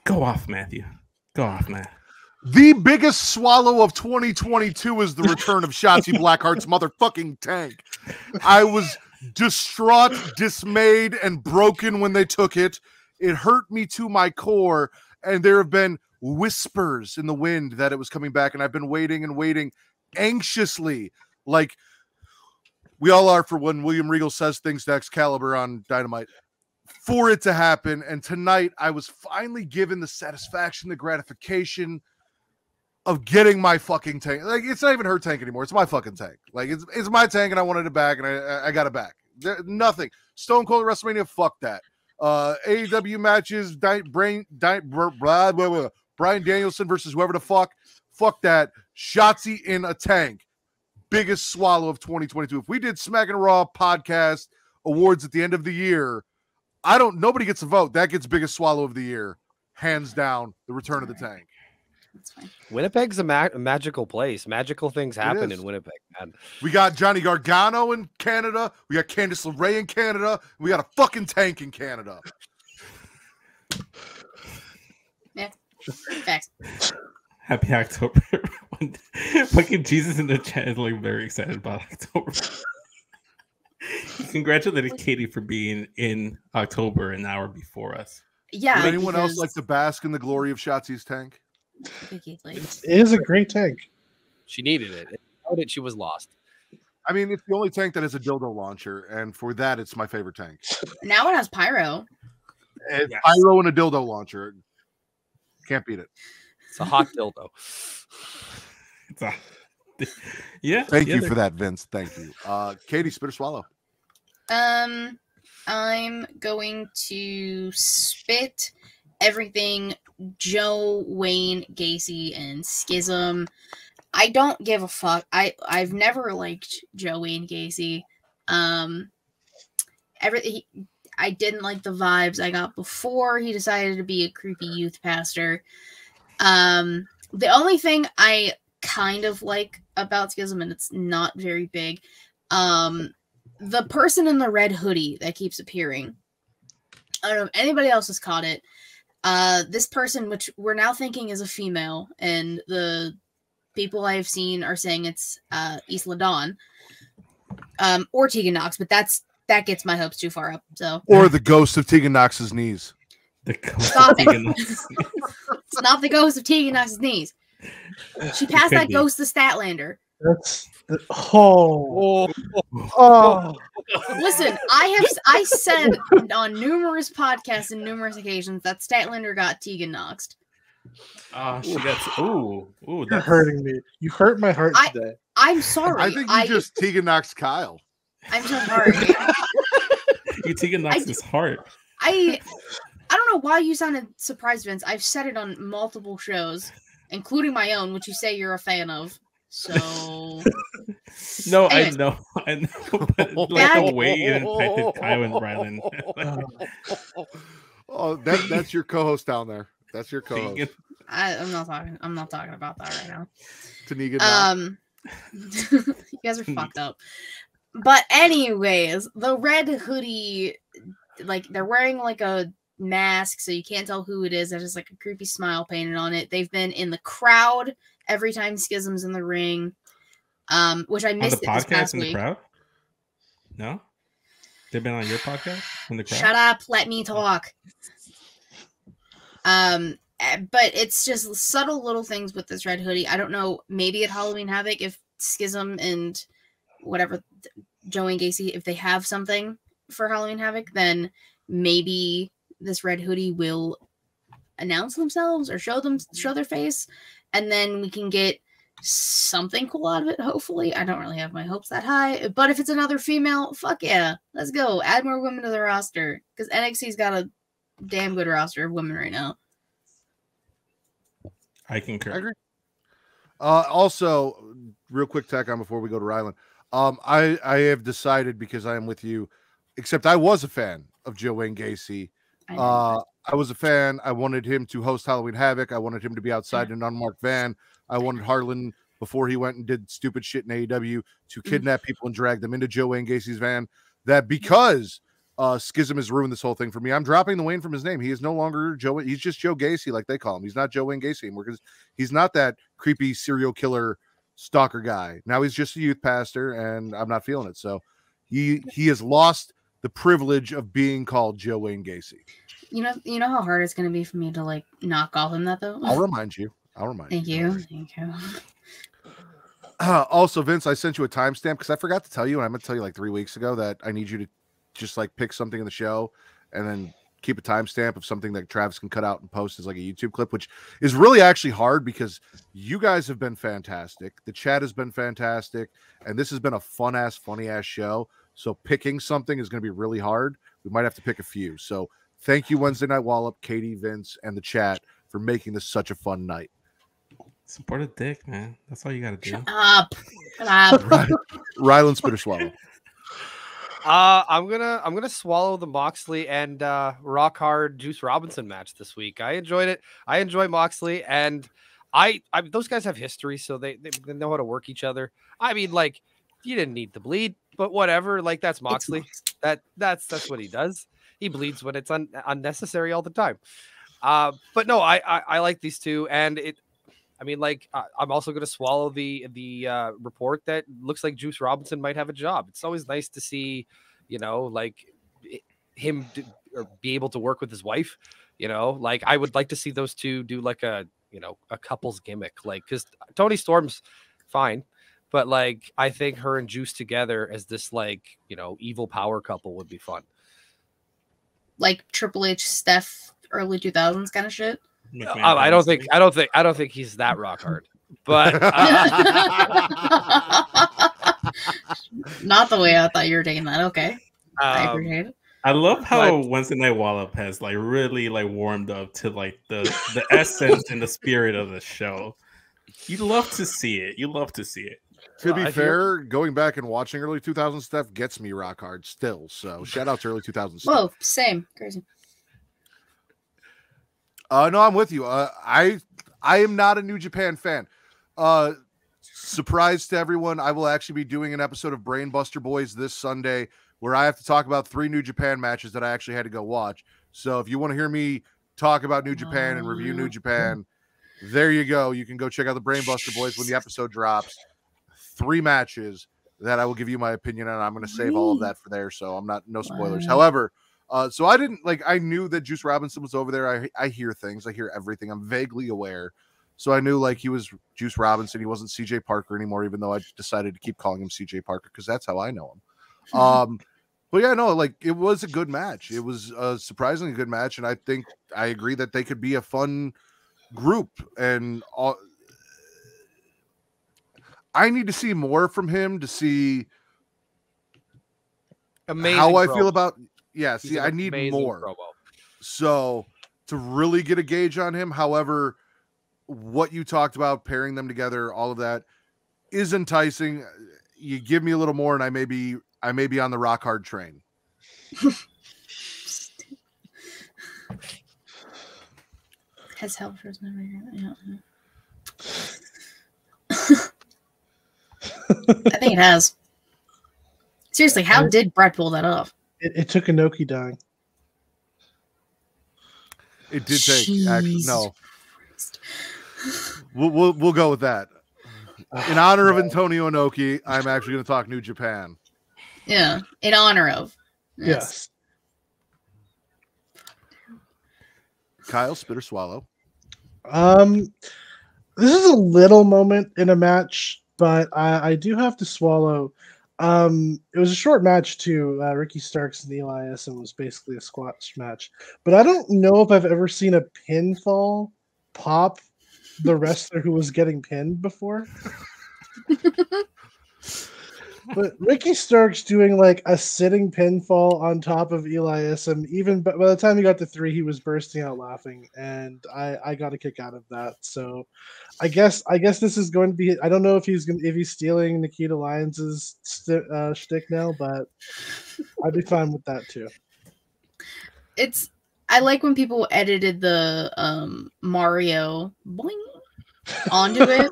Go off, Matthew. Go off, Matt. The biggest swallow of 2022 is the return of Shotzi Blackheart's motherfucking tank. I was distraught, dismayed, and broken when they took it. It hurt me to my core, and there have been whispers in the wind that it was coming back, and I've been waiting and waiting. anxiously, like we all are for when William Regal says things to Excalibur on Dynamite, for it to happen. And tonight I was finally given the satisfaction, the gratification of getting my fucking tank. Like, it's not even her tank anymore. It's my fucking tank. Like, it's my tank, and I wanted it back, and I got it back. Nothing. Stone Cold WrestleMania, fuck that. AEW matches, Bryan Danielson versus whoever the fuck that. Shotzi in a tank. Biggest swallow of 2022. If we did Smackin' Raw podcast awards at the end of the year, nobody gets a vote. That gets biggest swallow of the year. Hands down, the return of the tank. That's fine. Winnipeg's a magical place. Magical things happen in Winnipeg, man. We got Johnny Gargano in Canada. We got Candice LeRae in Canada. We got a fucking tank in Canada. Yeah. Facts. Happy October. Fucking Jesus in the chat is like very excited about October. He congratulated Katie for being in October an hour before us. Yeah. Would anyone else like to bask in the glory of Shotzi's tank? It is a great tank. She needed it. Without it, she was lost. I mean, it's the only tank that has a dildo launcher, and for that, it's my favorite tank. Now it has pyro. Yes. Pyro and a dildo launcher. Can't beat it. It's a hot dildo. Yeah. Thank you for that, Vince. Thank you. Katie, spit or swallow? I'm going to spit everything Joe, Wayne, Gacy, and Schism. I don't give a fuck. I've never liked Joe, Wayne, Gacy. I didn't like the vibes I got before he decided to be a creepy youth pastor. The only thing I kind of like about Schism, and it's not very big, the person in the red hoodie that keeps appearing. I don't know if anybody else has caught it. This person, which we're now thinking is a female, and the people I've seen are saying it's Isla Dawn, or Tegan Knox, but that gets my hopes too far up. So, or the ghost of Tegan Knox's knees. The ghost of Tegan Knox. It's not the ghost of Tegan Knox's knees. She passed that ghost to Statlander. Listen, I said on numerous podcasts and numerous occasions that Statlander got Tegan Knoxed. She got. Ooh, you're hurting me. You hurt my heart today. I'm sorry. I think you just Tegan Knoxed Kyle. I'm so sorry. You Tegan Knoxed his heart. I don't know why you sounded surprised, Vince. I've said it on multiple shows, including my own, which you say you're a fan of. So no, anyways. I know. But like the way you infected Kyle and Rylan. Oh, that's your co-host down there. That's your co-host. I'm not talking about that right now. Taniga. You guys are fucked up. But anyways, the red hoodie, like they're wearing like a mask, so you can't tell who it is. There's just like a creepy smile painted on it. They've been in the crowd every time Schism's in the ring, which I missed on the this past in week. The crowd? No, they've been on your podcast in the crowd. Shut up, let me talk. But it's just subtle little things with this red hoodie. I don't know. Maybe at Halloween Havoc, if Schism and whatever Joey and Gacy, if they have something for Halloween Havoc, then maybe this red hoodie will announce themselves or show their face, and then we can get something cool out of it. Hopefully, I don't really have my hopes that high, but if it's another female, fuck yeah, let's go. Add more women to the roster because NXT's got a damn good roster of women right now. I concur. I agree. Also, real quick tack on before we go to Rylan. I have decided, because I am with you, except I was a fan of Joe Wayne Gacy. I was a fan. I wanted him to host Halloween Havoc. I wanted him to be outside in an unmarked van. I wanted Harlan, before he went and did stupid shit in AEW, to kidnap people and drag them into Joe Wayne Gacy's van. That because Schism has ruined this whole thing for me, I'm dropping the Wayne from his name. He is no longer Joe. He's just Joe Gacy, like they call him. He's not Joe Wayne Gacy anymore because he's not that creepy serial killer stalker guy. Now he's just a youth pastor, and I'm not feeling it. So he has lost the privilege of being called Joe Wayne Gacy. You know how hard it's going to be for me to like not call him that though. I'll remind you. Thank you. Also, Vince, I sent you a timestamp because I forgot to tell you, and I'm going to tell you like 3 weeks ago that I need you to just like pick something in the show and then keep a timestamp of something that Travis can cut out and post as like a YouTube clip, which is really actually hard because you guys have been fantastic. The chat has been fantastic, and this has been a fun-ass, funny-ass show. So picking something is going to be really hard. We might have to pick a few. So thank you, Wednesday Night Wallop, Katie, Vince, and the chat for making this such a fun night. Support a dick, man. That's all you got to do. Shut up. Ryland, spit or swallow. I'm gonna swallow the Moxley and Rock Hard Juice Robinson match this week. I enjoyed it. I enjoy Moxley, and I those guys have history, so they know how to work each other. I mean, like, you didn't need to bleed, but whatever. Like, that's Moxley. That's what he does. He bleeds when it's unnecessary all the time. But no, I like these two, and it. I mean, like, I'm also going to swallow the report that looks like Juice Robinson might have a job. It's always nice to see, like him be able to work with his wife. Like, I would like to see those two do like a couple's gimmick, like, because Toni Storm's fine, but like I think her and Juice together as this like evil power couple would be fun. Like Triple H, Steph, early 2000s kind of shit. I don't think he's that rock hard, but not the way I thought you were taking that. Okay, I appreciate it. I love how Wednesday Night Wallop has like really like warmed up to like the essence and the spirit of the show. You love to see it. To be fair, going back and watching early 2000s stuff gets me rock hard still. So shout out to early 2000s stuff. Whoa, same. Crazy. No, I'm with you. I am not a New Japan fan. Surprise to everyone, I will actually be doing an episode of Brainbuster Boys this Sunday where I have to talk about 3 New Japan matches that I actually had to go watch. So if you want to hear me talk about New Japan and review New Japan, there you go. You can go check out the Brainbuster Boys when the episode drops. 3 matches that I will give you my opinion on. I'm going to save all of that for there, so no spoilers. However, so I knew that Juice Robinson was over there. I hear things. I hear everything. I'm vaguely aware. So I knew like he was Juice Robinson. He wasn't CJ Parker anymore, even though I decided to keep calling him CJ Parker because that's how I know him. But yeah, no, like it was a good match. It was a surprisingly good match. And I agree that they could be a fun group. And I need to see more from him to see how I feel about. Yeah, see, I need more. Promo. So to really get a gauge on him, however, what you talked about, pairing them together, all of that is enticing. You give me a little more, and I may be on the rock hard train. Has helped for his memory. Yeah. I think it has. Seriously, how did Brett pull that off? It took Inoki dying. It did take actually no. We'll go with that. In honor of Antonio Inoki, I'm actually going to talk New Japan. Yeah, in honor of. Yes. Kyle, spit or swallow. This is a little moment in a match, but I do have to swallow. It was a short match too. Ricky Starks and Elias, was basically a squash match. But I don't know if I've ever seen a pinfall pop the wrestler who was getting pinned before. But Ricky Starks doing like a sitting pinfall on top of Elias, and even by the time he got to 3, he was bursting out laughing, and I got a kick out of that. So I guess this is going to be. I don't know if he's stealing Nikita Lyons's shtick now, but I'd be fine with that too. I like when people edited the Mario boing onto it.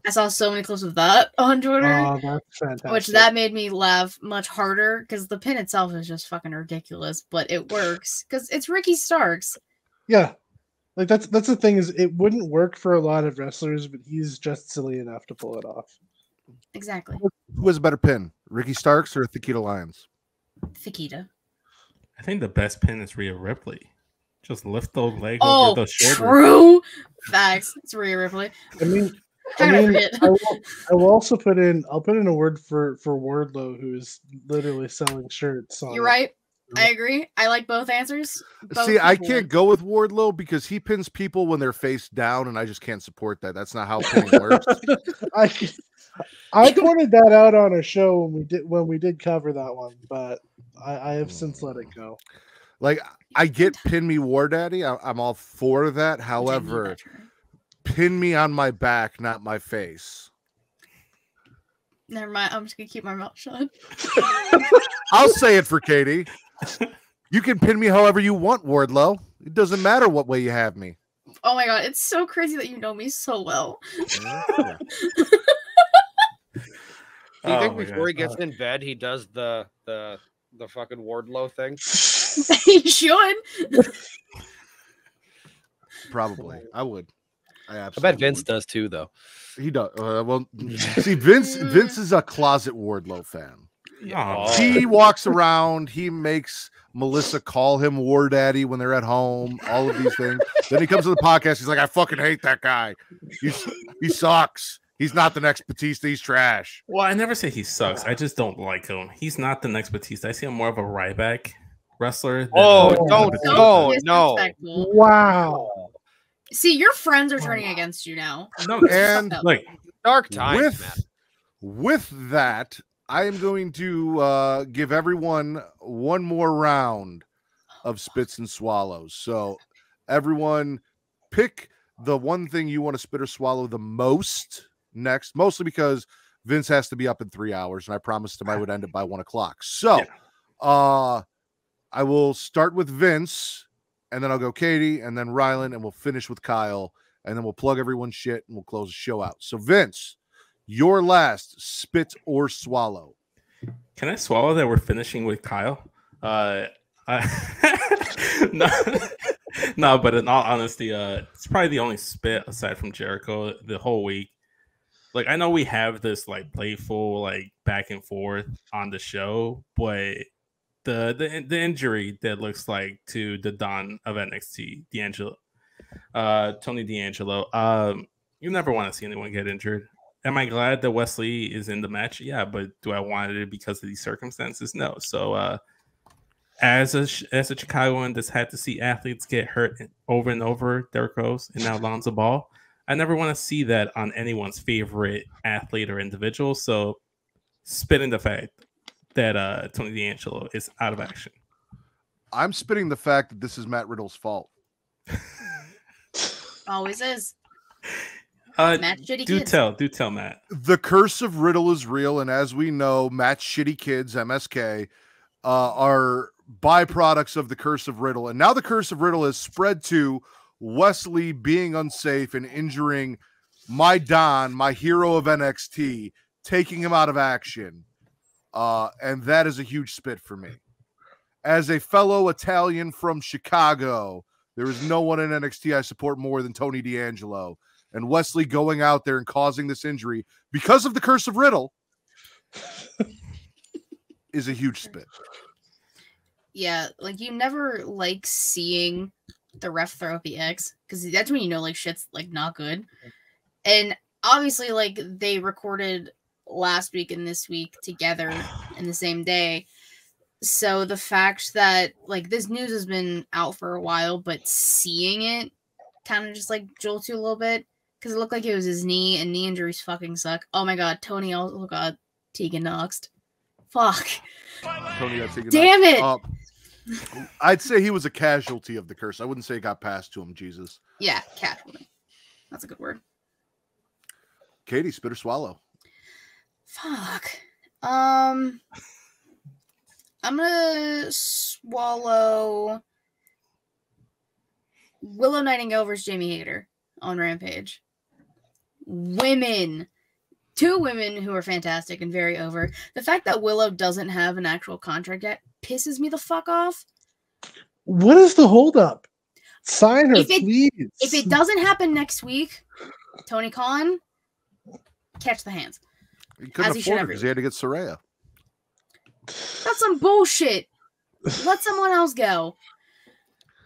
I saw so many clips of that on Twitter. Oh, that's fantastic. Which that made me laugh much harder because the pin itself is just fucking ridiculous, but it works because it's Ricky Starks. Yeah, like that's the thing is it wouldn't work for a lot of wrestlers, but he's just silly enough to pull it off. Exactly. Who has a better pin, Ricky Starks or Nikita Lyons? Nikita. I think the best pin is Rhea Ripley. Just lift those legs over those shoulders. True. Facts. It's Rhea Ripley. I mean, I mean, I will also put in. I'll put in a word for Wardlow, who is literally selling shirts. You're right. I agree. I like both answers. See, I can't go with Wardlow because he pins people when they're face down, and I just can't support that. That's not how pinning works. I pointed that out on a show when we did cover that one, but I have since let it go. Like, I get pin me War Daddy. I'm all for that. However, pin me on my back, not my face. Never mind. I'm just gonna keep my mouth shut. I'll say it for Katie. You can pin me however you want, Wardlow. It doesn't matter what way you have me. Oh my god, it's so crazy that you know me so well. Yeah. Do you think before he gets in bed, he does the fucking Wardlow thing? He should. Probably. I would. I bet Vince does too, though. He does. Well, see, Vince is a closet Wardlow fan. He walks around. He makes Melissa call him War Daddy when they're at home. All of these things. Then he comes to the podcast. He's like, I fucking hate that guy. He sucks. He's not the next Batista. He's trash. Well, I never say he sucks. I just don't like him. He's not the next Batista. I see him more of a Ryback wrestler. No. Wow. See, your friends are turning against you now. No, and like dark times, with that, I am going to give everyone one more round of spits and swallows. So everyone pick the one thing you want to spit or swallow the most next, mostly because Vince has to be up in 3 hours, and I promised him I would end it by 1 o'clock. So I will start with Vince, and then I'll go Katie, and then Rylan, and we'll finish with Kyle, and then we'll plug everyone's shit, and we'll close the show out. So Vince, your last spit or swallow. Can I swallow that we're finishing with Kyle? No, but in all honesty, it's probably the only spit aside from Jericho the whole week. Like, I know we have this like playful like back and forth on the show, but the injury that looks like to the Don of NXT, Tony D'Angelo, you never want to see anyone get injured. Am I glad that Wesley is in the match? Yeah, but do I want it because of these circumstances? No. So as a Chicagoan that's had to see athletes get hurt over and over, Derrick Rose and now Lonzo Ball, I never want to see that on anyone's favorite athlete or individual. So spitting the fact that Tony D'Angelo is out of action. I'm spitting the fact that this is Matt Riddle's fault. Always is. Do tell, Matt. The curse of Riddle is real, and as we know, Matt's shitty kids, MSK, are byproducts of the curse of Riddle. And now the curse of Riddle has spread to Wesley being unsafe and injuring my Don, my hero of NXT, taking him out of action. And that is a huge spit for me. As a fellow Italian from Chicago, there is no one in NXT I support more than Tony D'Angelo. And Wesley going out there and causing this injury because of the curse of Riddle is a huge spit. Yeah, like you never like seeing the ref throw up the X because that's when you know like shit's like not good. And obviously, like they recorded last week and this week together in the same day. So the fact that like this news has been out for a while, but seeing it kind of just like jolts you a little bit. Because it looked like it was his knee, and knee injuries fucking suck. Oh my god, Tony also got Tegan Noxed. Fuck. Tony got Tegan Damn Noxed. it! I'd say he was a casualty of the curse. I wouldn't say it got passed to him, Jesus. Yeah, casualty. That's a good word. Katie, spit or swallow? Fuck. I'm gonna swallow Willow Nightingale versus Jamie Hayter on Rampage. Women. 2 women who are fantastic and very over. The fact that Willow doesn't have an actual contract yet pisses me the fuck off. What is the holdup? Sign her, please. If it doesn't happen next week, Tony Khan, catch the hands. He couldn't afford it because he had to get Saraya. That's some bullshit. Let someone else go.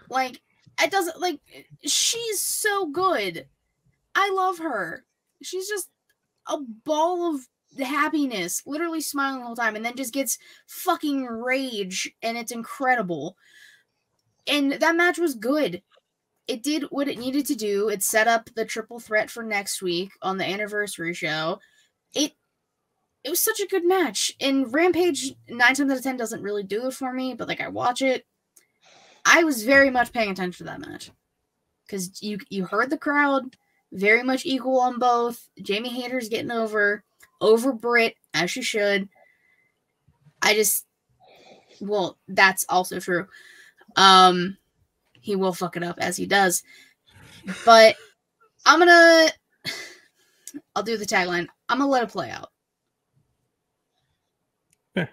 Like, it doesn't, like, she's so good. I love her. she's just a ball of happiness, literally smiling the whole time, and then just gets fucking rage, and it's incredible. And that match was good. It did what it needed to do. It set up the triple threat for next week on the anniversary show. It was such a good match. And Rampage 9 times out of 10 doesn't really do it for me, but like I watch it. I was very much paying attention to that match. Because you heard the crowd, very much equal on both. Jamie Hayter's getting over Britt, as she should. Well, that's also true. He will fuck it up as he does. But I'll do the tagline. I'm gonna let it play out. Yeah.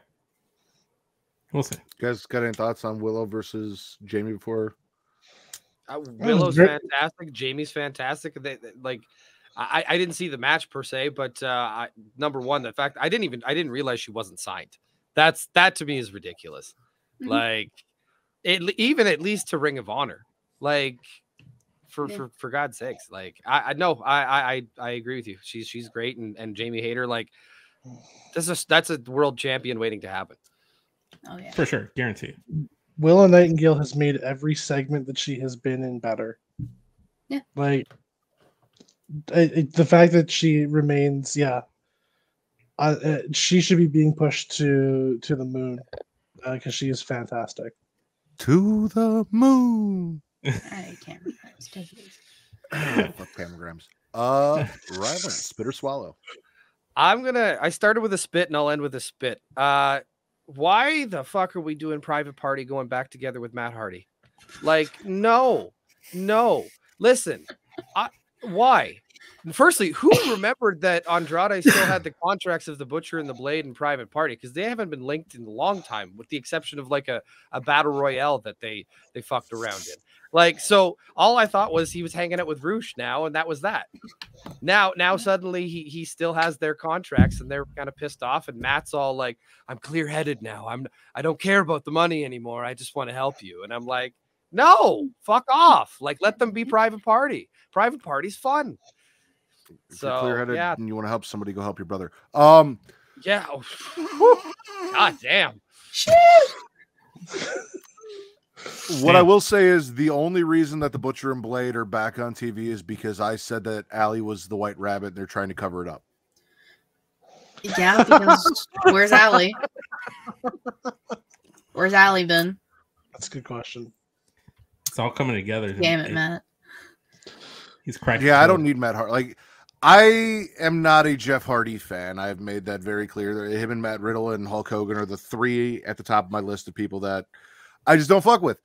We'll see. You guys got any thoughts on Willow versus Jamie before? Willow's fantastic. Jamie's fantastic. I didn't see the match per se, but number one, the fact I didn't realize she wasn't signed. That to me is ridiculous. Mm-hmm. Like even at least to Ring of Honor, like for God's sakes, like I agree with you. She's great, and Jamie Hayter, like that's a world champion waiting to happen. Oh yeah, for sure, guaranteed. Willow Nightingale has made every segment that she has been in better. Yeah, like the fact that she remains, she should be being pushed to the moon because she is fantastic. To the moon. I can't remember. Fuck Pamograms. Rylan, spit or swallow? I started with a spit and I'll end with a spit. Why the fuck are we doing Private Party going back together with Matt Hardy? Like, no. Listen, why? Firstly, who remembered that Andrade still had the contracts of the Butcher and the Blade and Private Party? Because they haven't been linked in a long time, with the exception of like a battle royale that they fucked around in. Like, so all I thought was he was hanging out with Roosh now, and that was that. Now suddenly he still has their contracts, and they're kind of pissed off. And Matt's all like, "I'm clear-headed now. I don't care about the money anymore. I just want to help you." And I'm like, "No, fuck off! Like, let them be Private Party. Private Party's fun." If you're clear-headed and you want to help somebody, go help your brother. Yeah. God damn. What I will say is the only reason that the Butcher and Blade are back on TV is because I said that Allie was the White Rabbit and they're trying to cover it up. Yeah, because where's Allie? Where's Allie been? That's a good question. It's all coming together. Damn it, Matt. He's cracking. Yeah, I don't need Matt Hardy. Like, I am not a Jeff Hardy fan. I've made that very clear. Him and Matt Riddle and Hulk Hogan are the three at the top of my list of people that I just don't fuck with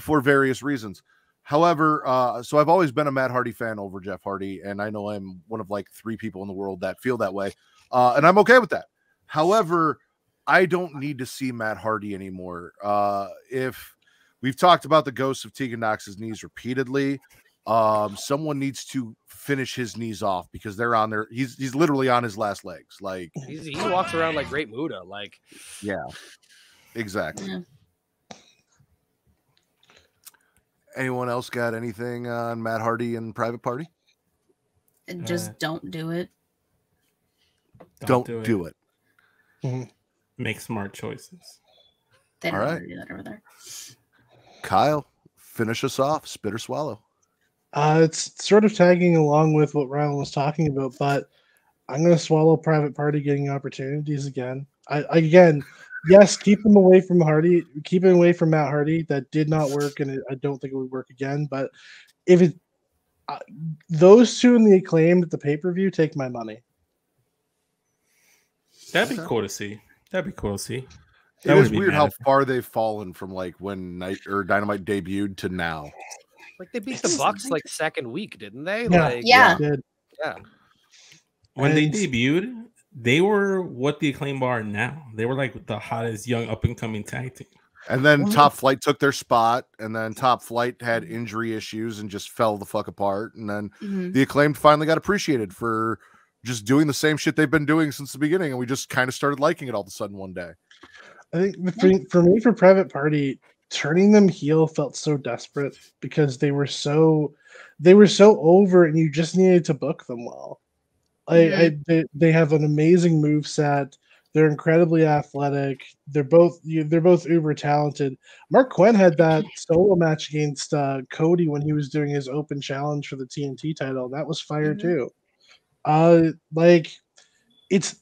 for various reasons. However, so I've always been a Matt Hardy fan over Jeff Hardy, and I know I'm one of like 3 people in the world that feel that way, and I'm okay with that. However, I don't need to see Matt Hardy anymore. If we've talked about the ghosts of Tegan Knox's knees repeatedly, someone needs to finish his knees off because they're on there. He's literally on his last legs. Like he walks around like Great Muta. Like, yeah, exactly. Yeah. Anyone else got anything on Matt Hardy and Private Party? Just don't do it. Don't do it. Mm-hmm. Make smart choices. They don't All want right. to do that over there. Kyle, finish us off. Spit or swallow? It's sort of tagging along with what Rylan was talking about, but I'm going to swallow Private Party getting opportunities again. Yes, keep them away from Hardy. Keep it away from Matt Hardy. That did not work, and I don't think it would work again. But if it, those two in the Acclaimed at the pay-per-view, take my money. That'd be cool to see. It is weird how far they've fallen from like when Dynamite debuted to now. Like they beat the Bucks like second week, didn't they? Yeah. Like, Yeah. When they debuted, they were what the Acclaim are now. They were like the hottest young up and coming tag team. And then Top Flight took their spot, and then Top Flight had injury issues and just fell the fuck apart. And then the Acclaimed finally got appreciated for just doing the same shit they've been doing since the beginning, and we just kind of started liking it all of a sudden one day. I think for me, for Private Party, turning them heel felt so desperate because they were so over, and you just needed to book them well. They have an amazing move set. They're incredibly athletic. They're both uber talented. Mark Quinn had that solo match against Cody when he was doing his open challenge for the TNT title. That was fire too. Like it's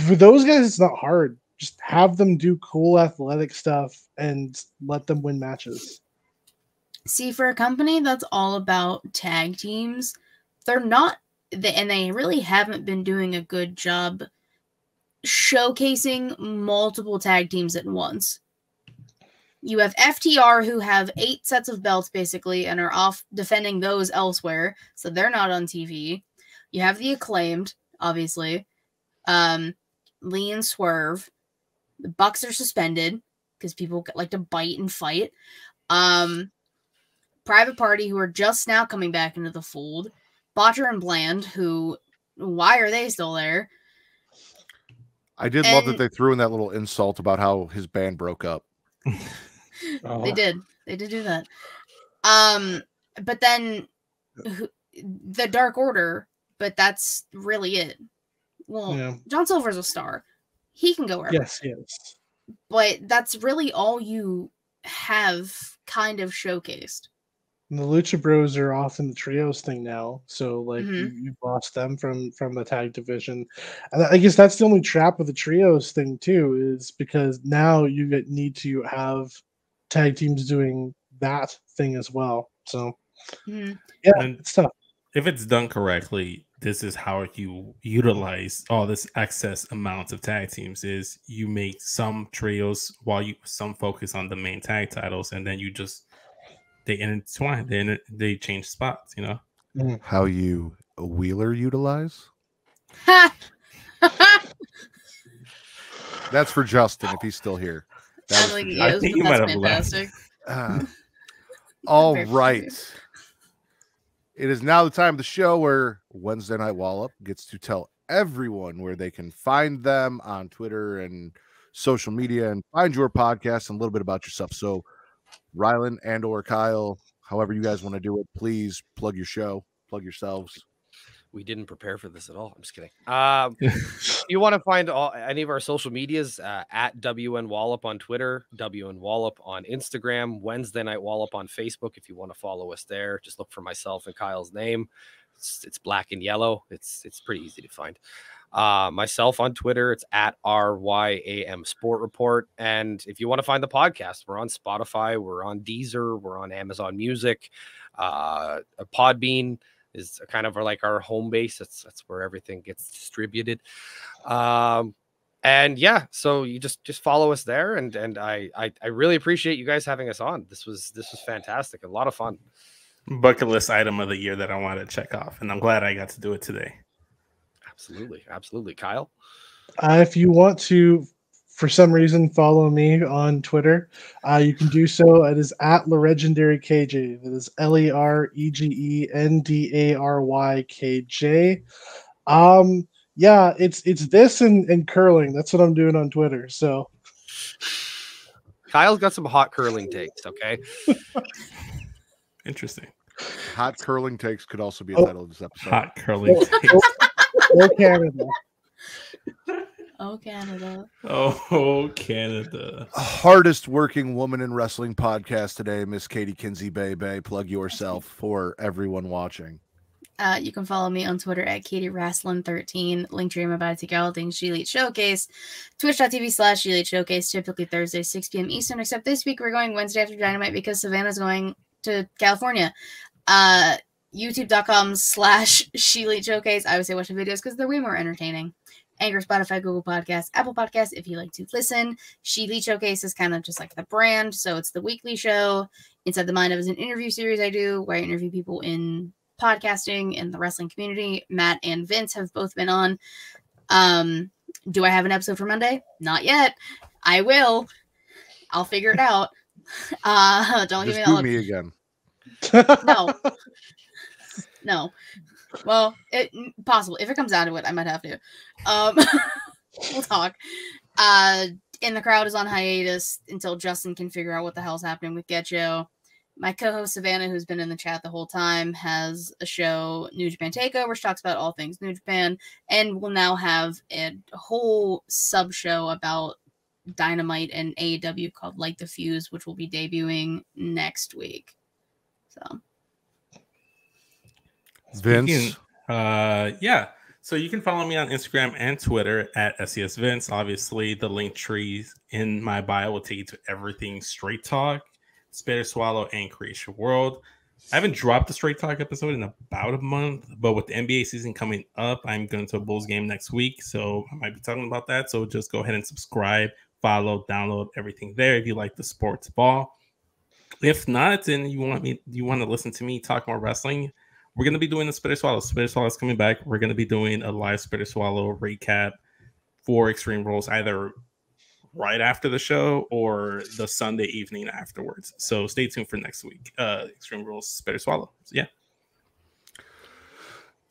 for those guys, it's not hard. Just have them do cool athletic stuff and let them win matches. See, for a company that's all about tag teams, they really haven't been doing a good job showcasing multiple tag teams at once. You have FTR, who have 8 sets of belts basically and are off defending those elsewhere, so they're not on TV. You have the Acclaimed, obviously. Lee and Swerve. The Bucks are suspended because people like to bite and fight. Private Party, who are just now coming back into the fold. Botcher and Bland, why are they still there? I did love that they threw in that little insult about how his band broke up. They did do that. But then the Dark Order, but that's really it. Well, yeah. John Silver's a star. He can go wherever. Yes, yes. But that's really all you have kind of showcased. And the Lucha Bros are off in the trios thing now, so like you've lost them from the tag division, and I guess that's the only trap with the trios thing too, is because now you need to have tag teams doing that thing as well. So yeah, it's tough. If it's done correctly, this is how you utilize all this excess amounts of tag teams. Is you make some trios while some focus on the main tag titles, and then they intertwine. They change spots, you know. How you a wheeler utilize? That's for Justin if he's still here. I think you might have fantastic. All right. It is now the time of the show where Wednesday Night Wallop gets to tell everyone where they can find them on Twitter and social media and find your podcast and a little bit about yourself. So Rylan and or Kyle, however you guys want to do it, please plug your show, plug yourselves. We didn't prepare for this at all. I'm just kidding. You want to find any of our social medias at WN Wallop on Twitter, WN Wallop on Instagram, Wednesday Night Wallop on Facebook. If you want to follow us there, just look for myself and Kyle's name. It's black and yellow. It's pretty easy to find. Myself on Twitter, it's at RYAM Sport Report. And if you want to find the podcast, we're on Spotify, we're on Deezer, we're on Amazon Music, Podbean is kind of our home base. That's where everything gets distributed. And yeah, so you just follow us there. And I really appreciate you guys having us on. This was fantastic. A lot of fun. Bucket list item of the year that I wanted to check off. And I'm glad I got to do it today. Absolutely. Kyle? If you want to, for some reason, follow me on Twitter, you can do so. It is at LeGendaryKJ. That is LeGendarykJ. Yeah, it's this and curling. That's what I'm doing on Twitter. So Kyle's got some hot curling takes, okay? Interesting. Hot curling takes could also be a title of this episode. Hot curling takes. Oh, Canada. Oh, Canada. Oh, Canada. Hardest working woman in wrestling podcast today, Miss Katie Kinsey Bay. Plug yourself for everyone watching. You can follow me on Twitter at KatieWrasslin13. Linktree, my bio, take all things She-Elite Showcase. Twitch.tv/She-Elite Showcase. Typically Thursday, 6 p.m. Eastern, except this week we're going Wednesday after Dynamite because Savannah's going to California. YouTube.com/She-Elite Showcase. I would say watch the videos because they're way more entertaining. Anchor, Spotify, Google Podcasts, Apple Podcasts. If you like to listen, She-Elite Showcase is kind of just like the brand. So it's the weekly show. Inside the Mind of is an interview series I do where I interview people in podcasting in the wrestling community. Matt and Vince have both been on. Do I have an episode for Monday? Not yet. I will. I'll figure it out. Don't give me that look. Me again. No. Well, possible. If it comes down to it, I might have to. We'll talk. In the Crowd is on hiatus until Justin can figure out what the hell's happening with Getcho. My co-host Savannah, who's been in the chat the whole time, has a show, New Japan Takeover, which talks about all things New Japan, and will now have a whole sub-show about Dynamite and AEW called Light the Fuse, which will be debuting next week. So, Vince, yeah. So you can follow me on Instagram and Twitter at SESVince. Obviously, the link trees in my bio will take you to everything Straight Talk, Spitter Swallow, and Creation World. I haven't dropped a Straight Talk episode in about a month, but with the NBA season coming up, I'm going to a Bulls game next week, so I might be talking about that. So just go ahead and subscribe, follow, download everything there if you like the sports ball. If not, and you want to listen to me talk more wrestling, we're going to be doing the Spitter Swallow. Spitter Swallow is coming back. We're going to be doing a live Spitter Swallow recap for Extreme Rules, either right after the show or the Sunday evening afterwards. So stay tuned for next week. Extreme Rules, Spitter Swallow. So, yeah.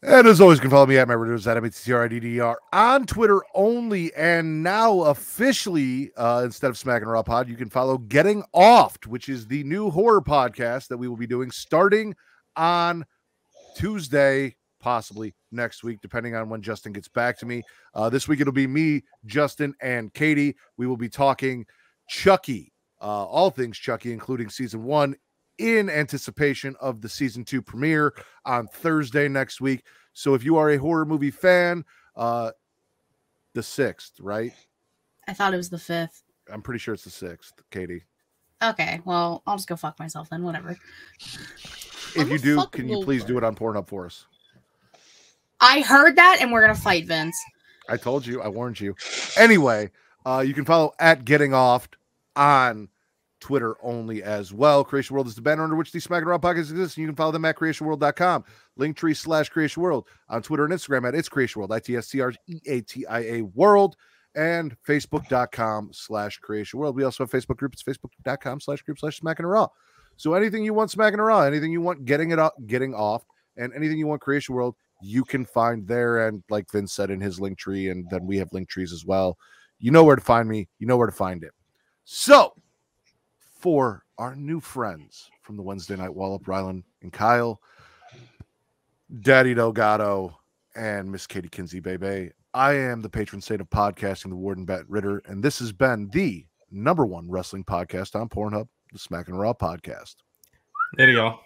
And as always, you can follow me at my Ridders at MTCRIDDR on Twitter only. And now officially, instead of Smackin' Raw Pod, you can follow Getting Offed, which is the new horror podcast that we will be doing starting on Tuesday, possibly next week, depending on when Justin gets back to me. This week, it'll be me, Justin, and Katie. We will be talking Chucky, all things Chucky, including season 1, in anticipation of the season 2 premiere on Thursday next week. So if you are a horror movie fan, the 6th, right? I thought it was the 5th. I'm pretty sure it's the 6th, Katie. Okay, well, I'll just go fuck myself then, whatever. If you do, can you please do it on Pornhub for us? I heard that, and we're going to fight, Vince. I told you. I warned you. Anyway, you can follow at Getting Offed on Twitter only as well. Creation World is the banner under which the Smackin' Raw podcast exists, and you can follow them at creationworld.com. Linktree/Creation World on Twitter and Instagram at It's Creation World, ITSCREATIA World, and Facebook.com/Creation World. We also have Facebook group. It's Facebook.com/group/Smackin' Raw. So anything you want Smackin' Raw, anything you want Getting Off, and anything you want Creation World, you can find there. And like Vince said in his link tree, and then we have link trees as well. You know where to find me. You know where to find it. So for our new friends from the Wednesday Night Wallop, Rylan and Kyle, Daddy Delgado, and Miss Katie Kinsey Bebe, I am the patron saint of podcasting, the Warden Bet Ritter, and this has been the #1 wrestling podcast on Pornhub, the Smackin' Raw podcast. There you go.